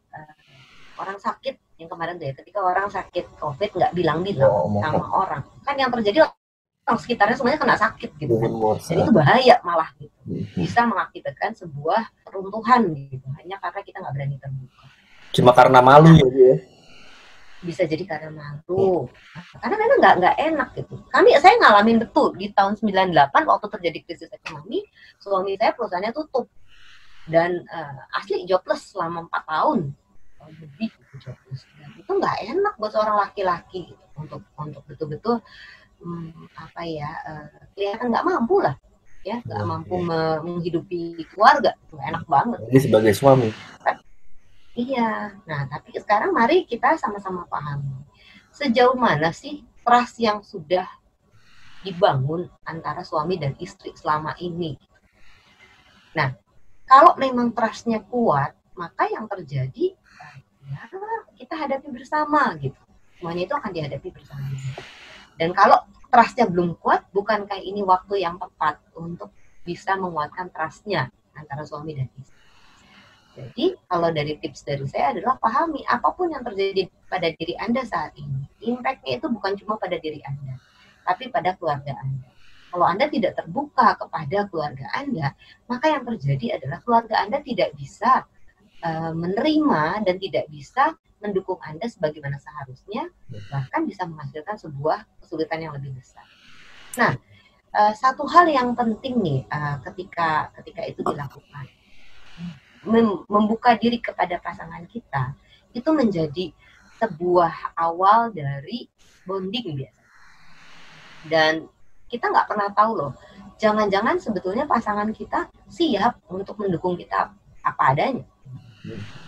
orang sakit, yang kemarin tuh ya, ketika orang sakit COVID nggak bilang-bilang sama orang, kan yang terjadi orang sekitarnya semuanya kena sakit gitu kan. Dan itu bahaya malah gitu. Bisa mengakibatkan sebuah peruntuhan gitu, hanya karena kita nggak berani terbuka. Cuma karena malu ya. Bisa jadi karena malu. Karena memang nggak enak gitu. Saya ngalamin betul di tahun 98 waktu terjadi krisis ekonomi, suami saya perusahaannya tutup. Dan asli jobless selama 4 tahun lebih gitu, jobless. Dan itu nggak enak buat seorang laki-laki gitu, untuk betul-betul kelihatan nggak mampu lah ya, nggak mampu menghidupi keluarga, itu enak banget. Ini sebagai suami. Iya. Nah, tapi sekarang mari kita sama-sama pahami sejauh mana sih trust yang sudah dibangun antara suami dan istri selama ini. Nah, kalau memang trust-nya kuat, maka yang terjadi ya kita hadapi bersama gitu. Semuanya itu akan dihadapi bersama. Dan kalau trust-nya belum kuat, bukankah ini waktu yang tepat untuk bisa menguatkan trust-nya antara suami dan istri? Jadi kalau dari tips dari saya adalah pahami apapun yang terjadi pada diri Anda saat ini, impact-nya itu bukan cuma pada diri Anda, tapi pada keluarga Anda. Kalau Anda tidak terbuka kepada keluarga Anda, maka yang terjadi adalah keluarga Anda tidak bisa menerima dan tidak bisa mendukung Anda sebagaimana seharusnya, bahkan bisa menghasilkan sebuah kesulitan yang lebih besar. Nah, satu hal yang penting nih ketika itu dilakukan, membuka diri kepada pasangan kita, itu menjadi sebuah awal dari bonding biasa. Dan kita nggak pernah tahu loh, jangan-jangan sebetulnya pasangan kita siap untuk mendukung kita apa adanya,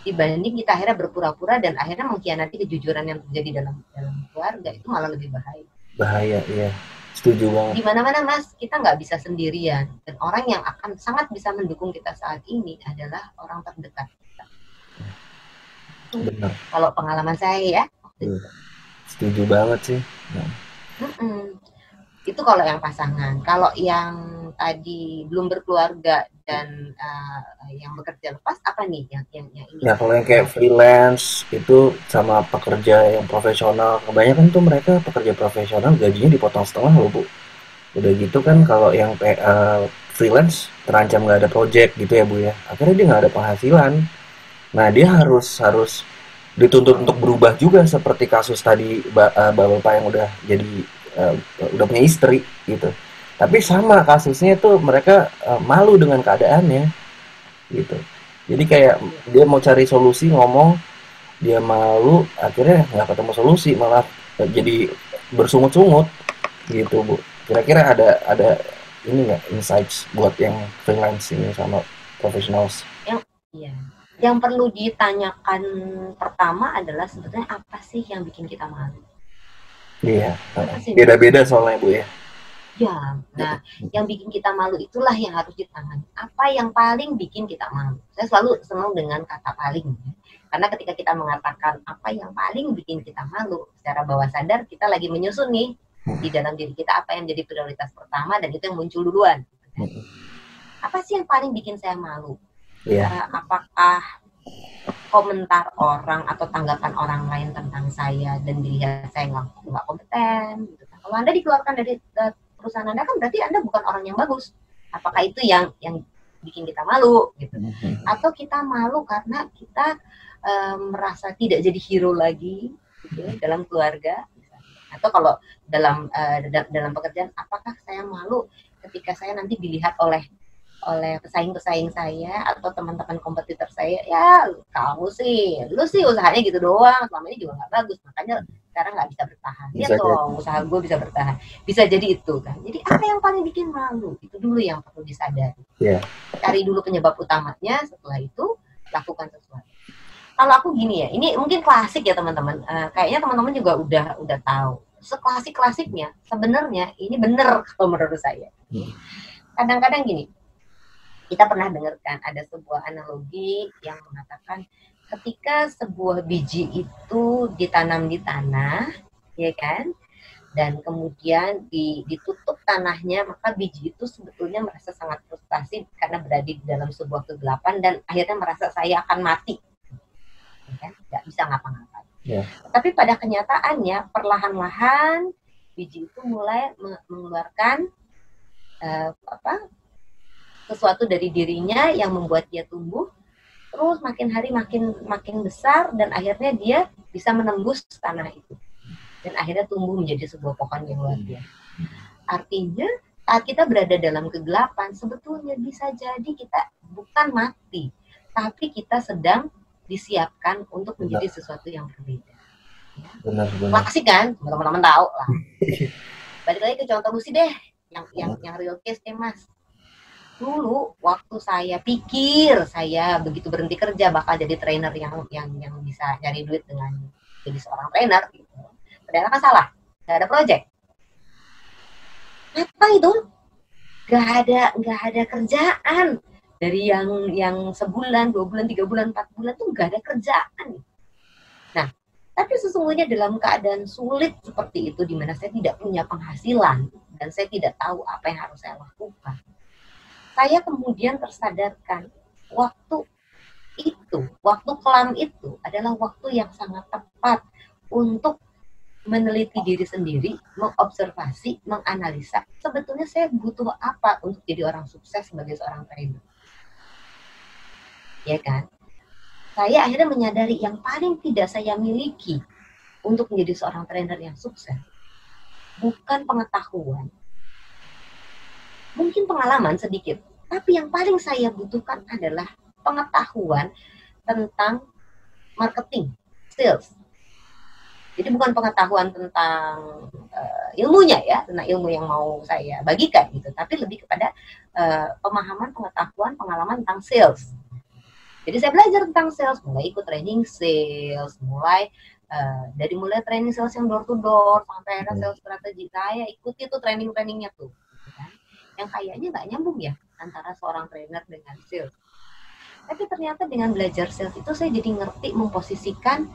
dibanding kita akhirnya berpura-pura dan akhirnya mengkhianati kejujuran yang terjadi dalam keluarga. Itu malah lebih bahaya. Bahaya, iya. Setuju banget. Di mana-mana Mas, kita nggak bisa sendirian. Dan orang yang akan sangat bisa mendukung kita saat ini adalah orang terdekat kita. Benar. Kalau pengalaman saya ya. Setuju banget sih. Itu kalau yang pasangan. Kalau yang tadi belum berkeluarga dan yang bekerja lepas, apa nih yang ini? Nah, kalau yang kayak freelance itu sama pekerja yang profesional, kebanyakan tuh mereka pekerja profesional gajinya dipotong setengah loh Bu. Udah gitu kan kalau yang freelance terancam nggak ada project gitu ya Bu ya, akhirnya dia nggak ada penghasilan. Nah dia harus dituntut untuk berubah juga seperti kasus tadi bapak yang udah punya istri gitu. Tapi sama kasusnya tuh mereka malu dengan keadaannya gitu. Jadi kayak dia mau cari solusi ngomong, dia malu, akhirnya nggak ketemu solusi, malah jadi bersungut-sungut gitu Bu. Kira-kira ada ini nggak insights buat yang freelance ini sama professionals? Yang perlu ditanyakan pertama adalah sebetulnya apa sih yang bikin kita malu? Iya, beda-beda soalnya Bu ya. Ya, nah yang bikin kita malu itulah yang harus ditangani. Apa yang paling bikin kita malu? Saya selalu senang dengan kata paling. Karena ketika kita mengatakan apa yang paling bikin kita malu, secara bawah sadar kita lagi menyusun nih di dalam diri kita apa yang jadi prioritas pertama dan itu yang muncul duluan. Apa sih yang paling bikin saya malu? Apakah komentar orang atau tanggapan orang lain tentang saya dan dilihat saya nggak kompeten gitu kan. Kalau Anda dikeluarkan dari perusahaan Anda kan berarti Anda bukan orang yang bagus. Apakah itu yang bikin kita malu gitu? Atau kita malu karena kita merasa tidak jadi hero lagi gitu, dalam keluarga? Atau kalau dalam pekerjaan, apakah saya malu ketika saya nanti dilihat oleh pesaing-pesaing saya atau teman-teman kompetitor saya, ya lu sih usahanya gitu doang, selama ini juga nggak bagus, makanya sekarang nggak bisa bertahan. Lihat dong, usaha gue bisa bertahan. Bisa jadi itu kan. Jadi apa yang paling bikin malu? Itu dulu yang perlu disadari. Cari dulu penyebab utamanya, setelah itu lakukan sesuatu. Kalau aku gini ya, ini mungkin klasik ya teman-teman. Kayaknya teman-teman juga udah tahu. Seklasik-klasiknya sebenarnya ini benar kalau menurut saya. Kadang-kadang gini, kita pernah dengarkan ada sebuah analogi yang mengatakan ketika sebuah biji itu ditanam di tanah, ya kan, dan kemudian ditutup tanahnya, maka biji itu sebetulnya merasa sangat frustasi karena berada di dalam sebuah kegelapan dan akhirnya merasa saya akan mati. Kan? Nggak bisa ngapa-ngapain. Tapi pada kenyataannya perlahan-lahan biji itu mulai mengeluarkan sesuatu dari dirinya yang membuat dia tumbuh, terus makin hari makin besar dan akhirnya dia bisa menembus tanah itu dan akhirnya tumbuh menjadi sebuah pohon yang luar biasa. Artinya saat kita berada dalam kegelapan sebetulnya bisa jadi kita bukan mati, tapi kita sedang disiapkan untuk menjadi sesuatu yang berbeda. Benar. Klasik kan, teman-teman tahu lah. Balik lagi ke contoh Lucy deh, yang real case deh Mas. Dulu waktu saya pikir saya begitu berhenti kerja bakal jadi trainer yang bisa cari duit dengan jadi seorang trainer gitu. Ternyata kan salah, nggak ada project. Apa itu? Nggak ada kerjaan. Dari yang sebulan, 2 bulan, 3 bulan, 4 bulan tuh nggak ada kerjaan. Nah, tapi sesungguhnya dalam keadaan sulit seperti itu, di mana saya tidak punya penghasilan dan saya tidak tahu apa yang harus saya lakukan, saya kemudian tersadarkan waktu kelam itu adalah waktu yang sangat tepat untuk meneliti diri sendiri, mengobservasi, menganalisa sebetulnya saya butuh apa untuk jadi orang sukses sebagai seorang trainer. Ya kan? Saya akhirnya menyadari yang paling tidak saya miliki untuk menjadi seorang trainer yang sukses bukan pengetahuan, mungkin pengalaman sedikit, tapi yang paling saya butuhkan adalah pengetahuan tentang marketing, sales. Jadi bukan pengetahuan tentang ilmunya ya, tentang ilmu yang mau saya bagikan gitu, tapi lebih kepada pemahaman, pengetahuan, pengalaman tentang sales. Jadi saya belajar tentang sales, mulai ikut training sales, mulai training sales yang door to door sampai ada sales strategi, saya ikuti tuh training-trainingnya tuh, kan? Yang kayaknya nggak nyambung ya antara seorang trainer dengan sales. Tapi ternyata dengan belajar sales itu saya jadi ngerti memposisikan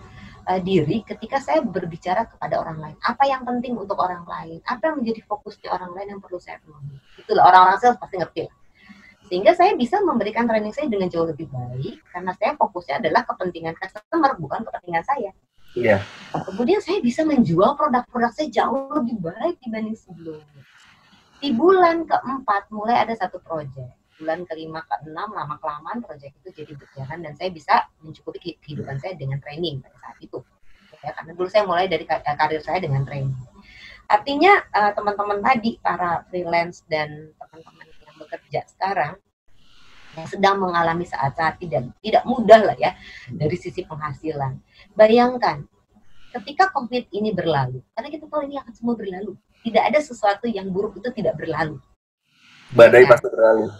diri ketika saya berbicara kepada orang lain. Apa yang penting untuk orang lain? Apa yang menjadi fokusnya orang lain yang perlu saya penuhi? Itulah orang-orang sales pasti ngerti lah. Sehingga saya bisa memberikan training saya dengan jauh lebih baik karena saya fokusnya adalah kepentingan customer, bukan kepentingan saya. Iya. Kemudian saya bisa menjual produk-produk saya jauh lebih baik dibanding sebelumnya. Di bulan ke-4 mulai ada satu proyek. Bulan ke-5, ke-6 lama-kelamaan proyek itu jadi berjalan dan saya bisa mencukupi kehidupan saya dengan training pada saat itu. Ya, karena dulu saya mulai dari karir saya dengan training. Artinya teman-teman tadi, para freelance dan teman-teman yang bekerja sekarang yang sedang mengalami saat-saat tidak mudah lah ya dari sisi penghasilan. Bayangkan ketika COVID ini berlalu, karena kita tahu ini akan semua berlalu. Tidak ada sesuatu yang buruk itu tidak berlalu. Badai pasti berlalu.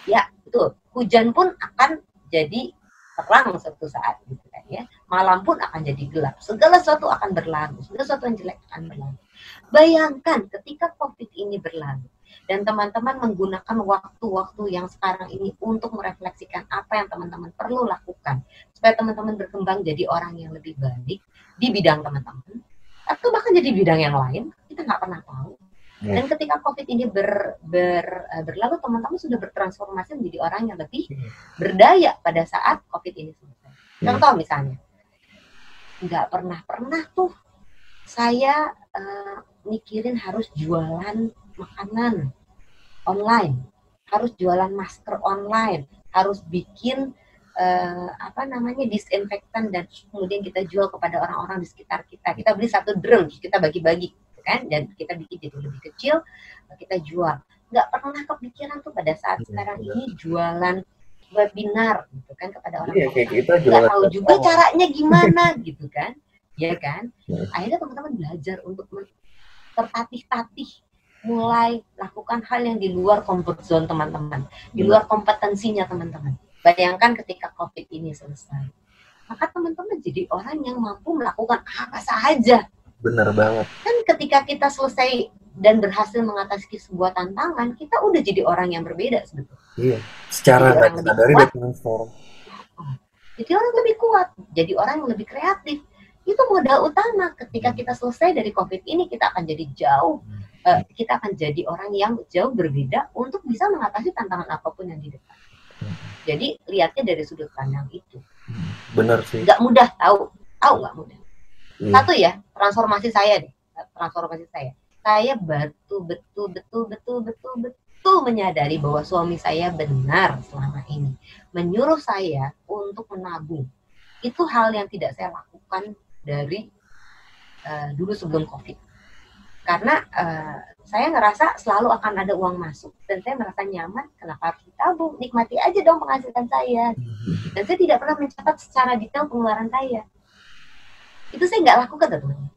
Ya, betul. Hujan pun akan jadi terang suatu saat gitu kan ya. Malam pun akan jadi gelap. Segala sesuatu akan berlalu. Segala sesuatu yang jelek akan berlalu. Bayangkan ketika COVID ini berlalu dan teman-teman menggunakan waktu-waktu yang sekarang ini untuk merefleksikan apa yang teman-teman perlu lakukan supaya teman-teman berkembang jadi orang yang lebih baik di bidang teman-teman atau bahkan jadi bidang yang lain, kita nggak pernah tahu. Dan ketika COVID ini berlalu, teman-teman sudah bertransformasi menjadi orang yang lebih berdaya pada saat COVID ini selesai. Contoh misalnya, nggak pernah tuh saya mikirin harus jualan makanan online, harus jualan masker online, harus bikin disinfektan dan kemudian kita jual kepada orang-orang di sekitar kita. Kita beli satu drum, kita bagi-bagi, kan? Dan kita bikin jadi lebih kecil, kita jual. Nggak pernah kepikiran tuh pada saat sekarang ini jualan webinar gitu kan kepada orang-orang. Nggak tahu juga caranya gimana gitu kan, ya kan? Akhirnya teman-teman belajar untuk tertatih-tatih, mulai lakukan hal yang di luar comfort zone teman-teman, di luar kompetensinya teman-teman. Bayangkan ketika COVID ini selesai, maka teman-teman jadi orang yang mampu melakukan apa saja. Benar banget. Kan ketika kita selesai dan berhasil mengatasi sebuah tantangan, kita udah jadi orang yang berbeda sebetulnya. Iya. Secara nggak sadari udah transform. Jadi orang lebih kuat, jadi orang yang lebih kreatif. Itu modal utama. Ketika kita selesai dari COVID ini, kita akan jadi kita akan jadi orang yang jauh berbeda untuk bisa mengatasi tantangan apapun yang di depan. Jadi lihatnya dari sudut pandang itu. Benar sih. Nggak mudah, tahu nggak mudah. Satu ya, transformasi saya. Saya betul menyadari bahwa suami saya benar selama ini menyuruh saya untuk menabung. Itu hal yang tidak saya lakukan dari dulu sebelum COVID. Karena saya ngerasa selalu akan ada uang masuk dan saya merasa nyaman. Kenapa harus ditabung? Nikmati aja dong penghasilan saya. Dan saya tidak pernah mencatat secara detail pengeluaran saya. Itu saya nggak lakukan, teman-teman.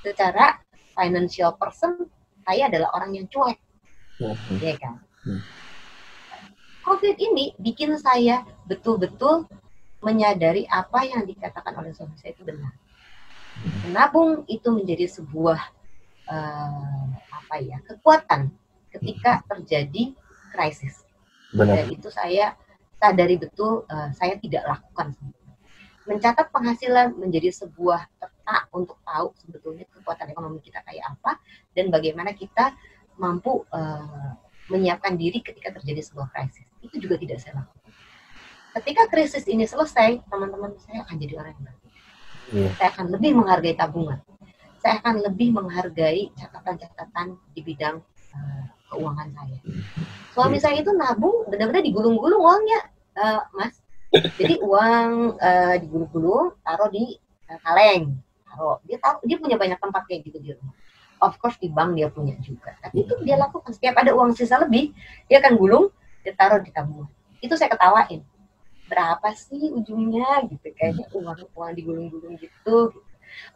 Secara financial person, saya adalah orang yang cuek, ya kan? COVID ini bikin saya betul-betul menyadari apa yang dikatakan oleh suami saya itu benar. Menabung itu menjadi sebuah kekuatan ketika terjadi krisis. Dan itu saya sadari betul saya tidak lakukan. Mencatat penghasilan menjadi sebuah peta untuk tahu sebetulnya kekuatan ekonomi kita kayak apa dan bagaimana kita mampu menyiapkan diri ketika terjadi sebuah krisis. Itu juga tidak saya lakukan. Ketika krisis ini selesai, teman-teman, saya akan jadi orang yang berbeda. Saya akan lebih menghargai tabungan. Saya akan lebih menghargai catatan-catatan di bidang keuangan saya. Suami saya itu nabung benar-benar digulung-gulung uangnya, Mas. Jadi uang digulung-gulung, taruh di kaleng. Dia punya banyak tempat kayak gitu di rumah. Of course di bank dia punya juga. Tapi itu dia lakukan. Setiap ada uang sisa lebih, dia akan gulung, dia taruh di tabungan. Itu saya ketawain. Berapa sih ujungnya gitu, kayaknya uang digulung-gulung gitu.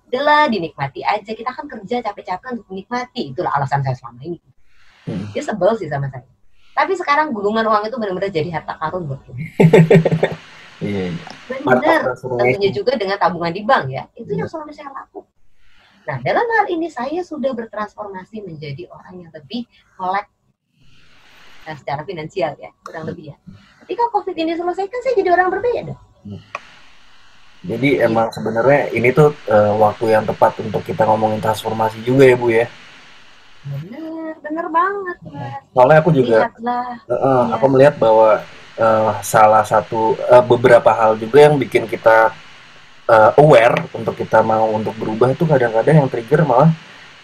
Udahlah, dinikmati aja. Kita kan kerja capek-capek untuk menikmati. Itulah alasan saya selama ini. Dia sebel sih sama saya. Tapi sekarang gulungan uang itu benar-benar jadi harta karun buat dia. Iya. Benar. Tentunya juga dengan tabungan di bank ya. Itu yang suami saya lakukan. Nah, dalam hal ini saya sudah bertransformasi menjadi orang yang lebih melek secara finansial ya, kurang lebih ya. Ketika COVID ini selesai kan saya jadi orang berbeda. Jadi emang sebenarnya ini tuh waktu yang tepat untuk kita ngomongin transformasi juga ya Bu ya. Bener banget Mas. Soalnya aku juga aku melihat bahwa salah satu beberapa hal juga yang bikin kita aware untuk kita mau untuk berubah itu kadang-kadang yang trigger malah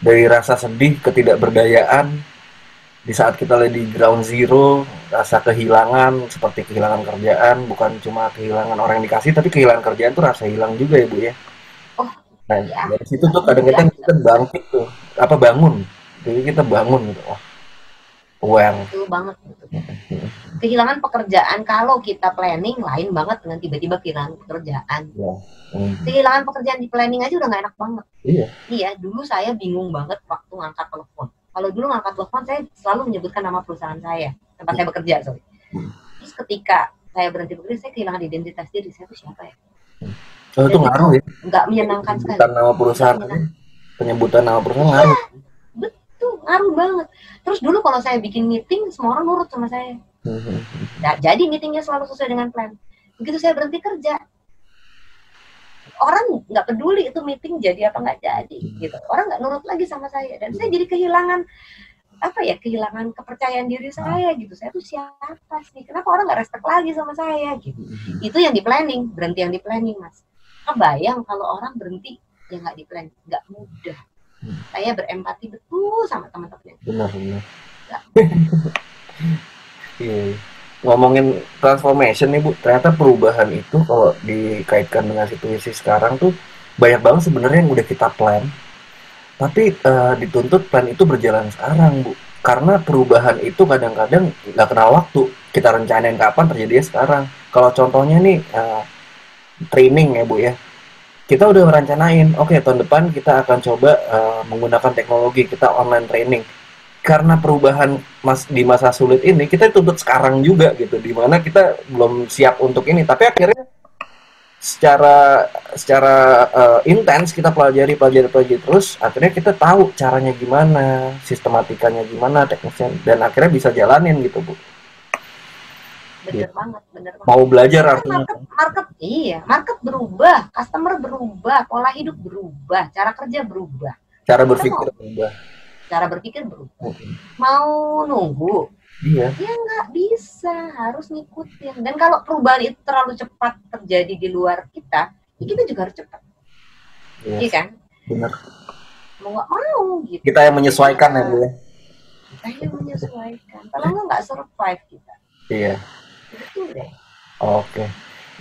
dari rasa sedih, ketidakberdayaan di saat kita lagi di ground zero, rasa kehilangan seperti kehilangan kerjaan, bukan cuma kehilangan orang yang dikasih, tapi kehilangan kerjaan tuh rasa hilang juga ya Bu ya. Nah dari situ tuh kadang-kadang kita bangkit tuh, bangun, jadi kita bangun gitu, aware. Betul banget. Kehilangan pekerjaan kalau kita planning lain banget dengan tiba-tiba kehilangan pekerjaan. Kehilangan pekerjaan di planning aja udah gak enak banget. Iya, dulu saya bingung banget waktu ngangkat telepon. Kalau dulu ngangkat telepon saya selalu menyebutkan nama perusahaan saya, tempat saya bekerja, Terus ketika saya berhenti bekerja, saya kehilangan identitas diri, saya itu siapa ya? Itu ngaruh ya? Nggak menyenangkan sekali. Penyebutan nama perusahaan ngaruh. Betul, ngaruh banget. Terus dulu kalau saya bikin meeting, semua orang nurut sama saya. Nah, jadi meetingnya selalu sesuai dengan plan. Begitu saya berhenti kerja, orang nggak peduli itu meeting jadi apa nggak jadi gitu. Orang nggak nurut lagi sama saya dan saya jadi kehilangan apa ya, kehilangan kepercayaan diri saya gitu. Saya tuh siapa sih? Kenapa orang nggak respect lagi sama saya gitu? Itu yang di planning, berhenti yang di planning, Mas. Kebayang kalau orang berhenti yang nggak di planning, nggak mudah. Saya berempati betul sama teman-teman. Benar. Iya. Ngomongin transformation nih Bu, ternyata perubahan itu kalau dikaitkan dengan situasi sekarang tuh banyak banget sebenarnya yang udah kita plan, tapi dituntut plan itu berjalan sekarang Bu. Karena perubahan itu kadang-kadang nggak kenal waktu. Kita rencanain kapan terjadinya sekarang. Kalau contohnya nih training ya Bu ya. Kita udah merencanain, oke tahun depan kita akan coba menggunakan teknologi, kita online training. Karena perubahan di masa sulit ini kita tuntut sekarang juga gitu, dimana kita belum siap untuk ini, tapi akhirnya secara secara intens kita pelajari terus, akhirnya kita tahu caranya gimana, sistematikanya gimana, teknisnya, dan akhirnya bisa jalanin gitu Bu. Bener banget. Mau belajar artinya market berubah, customer berubah, pola hidup berubah, cara kerja berubah, cara berpikir berubah. Cara berpikir berubah. Mau nunggu? Iya. Ya nggak bisa, harus ngikutin. Dan kalau perubahan itu terlalu cepat terjadi di luar kita, ya kita juga harus cepat. Iya kan? Benar. Mau nggak mau gitu. Kita yang menyesuaikan ya Bu ya. Kita yang menyesuaikan. Kalau nggak survive kita. Iya. Betul deh. Oke.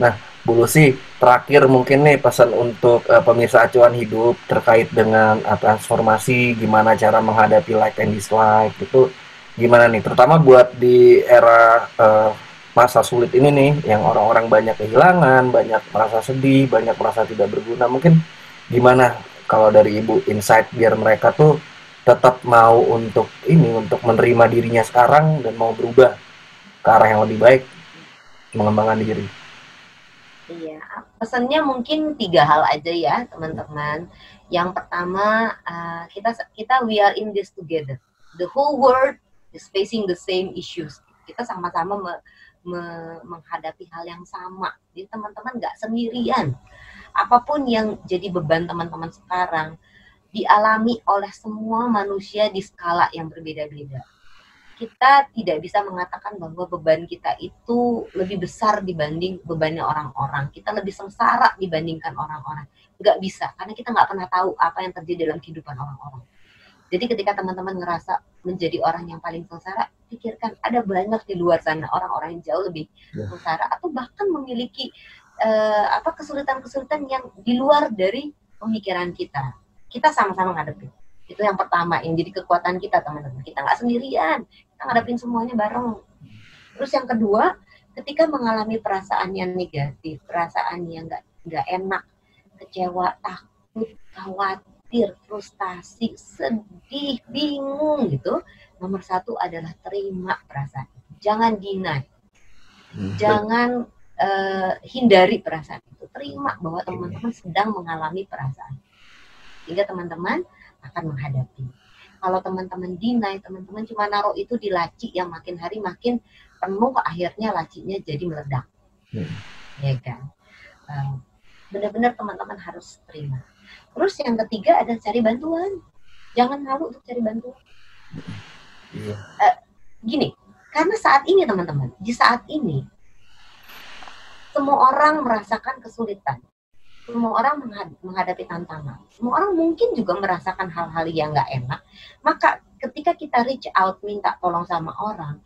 Nah, Bu Lucy, terakhir mungkin nih pesan untuk pemirsa Acuan Hidup terkait dengan transformasi, gimana cara menghadapi like and dislike, itu gimana nih? Terutama buat di era masa sulit ini nih, yang orang-orang banyak kehilangan, banyak merasa sedih, banyak merasa tidak berguna. Mungkin gimana kalau dari Ibu insight biar mereka tuh tetap mau untuk menerima dirinya sekarang dan mau berubah ke arah yang lebih baik, mengembangkan diri. Iya, pesannya mungkin 3 hal aja ya teman-teman. Yang pertama, kita we are in this together. The whole world is facing the same issues. Kita sama-sama menghadapi hal yang sama. Jadi teman-teman nggak sendirian. Apapun yang jadi beban teman-teman sekarang dialami oleh semua manusia di skala yang berbeda-beda. Kita tidak bisa mengatakan bahwa beban kita itu lebih besar dibanding bebannya orang-orang. Kita lebih sengsara dibandingkan orang-orang. Nggak bisa, karena kita nggak pernah tahu apa yang terjadi dalam kehidupan orang-orang. Jadi ketika teman-teman ngerasa menjadi orang yang paling sengsara, pikirkan ada banyak di luar sana orang-orang yang jauh lebih sengsara atau bahkan memiliki kesulitan-kesulitan yang di luar dari pemikiran kita. Kita sama-sama ngadepin. Itu yang pertama, yang jadi kekuatan kita teman-teman. Kita nggak sendirian, kita ngadepin semuanya bareng. Terus yang kedua, ketika mengalami perasaan yang negatif, perasaan yang nggak enak, kecewa, takut, khawatir, frustasi, sedih, bingung gitu, nomor 1 adalah terima perasaan. Jangan deny, jangan hindari perasaan itu. Terima bahwa teman-teman sedang mengalami perasaan, sehingga teman-teman akan menghadapi. Kalau teman-teman deny, teman-teman cuma naruh itu di laci yang makin hari makin penuh, akhirnya lacinya jadi meledak. Ya kan? Benar-benar teman-teman harus terima. Terus yang ketiga ada cari bantuan. Jangan malu untuk cari bantuan. Gini, karena saat ini teman-teman, di saat ini semua orang merasakan kesulitan. Semua orang menghadapi tantangan. Semua orang mungkin juga merasakan hal-hal yang nggak enak. Maka ketika kita reach out, minta tolong sama orang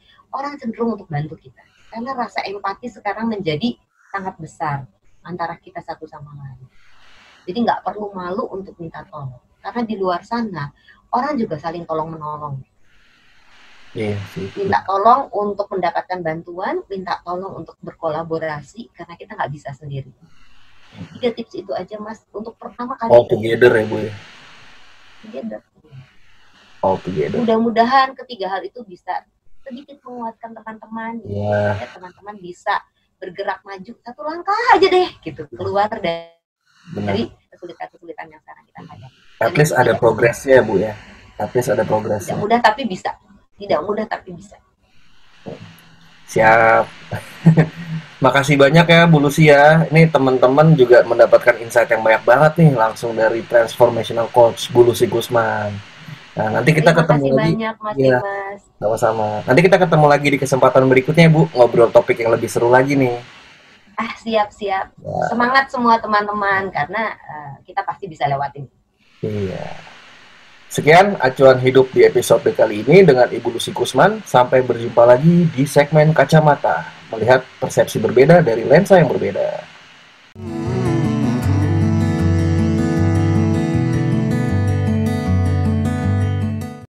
cenderung untuk bantu kita. Karena rasa empati sekarang menjadi sangat besar antara kita satu sama lain. Jadi nggak perlu malu untuk minta tolong. Karena di luar sana, orang juga saling tolong-menolong. Minta tolong untuk mendapatkan bantuan, minta tolong untuk berkolaborasi, karena kita nggak bisa sendiri. 3 tips itu aja Mas, untuk pertama kali. All together ya Bu ya? Together. All together. Mudah-mudahan ketiga hal itu bisa sedikit menguatkan teman-teman. Ya, teman-teman bisa bergerak maju 1 langkah aja deh, gitu. Keluar dari kesulitan-kesulitan yang sekarang kita hadapi. At least ada progresnya Bu ya? At least ada progresnya. Tidak mudah tapi bisa. Tidak mudah tapi bisa. Siap. Makasih banyak ya Bu Lucy ya. Ini teman-teman juga mendapatkan insight yang banyak banget nih langsung dari Transformational Coach Bu Lucy Gusman. Nah, nanti kita Baik, ketemu makasih lagi. banyak Mas Iya, Dimas. sama-sama. Nanti kita ketemu lagi di kesempatan berikutnya, Bu. Ngobrol topik yang lebih seru lagi nih. Siap-siap. Ya, Semangat semua teman-teman karena kita pasti bisa lewatin. iya. Sekian acuan hidup di episode kali ini dengan Ibu Lucy Kusman. Sampai berjumpa lagi di segmen Kacamata, melihat persepsi berbeda dari lensa yang berbeda.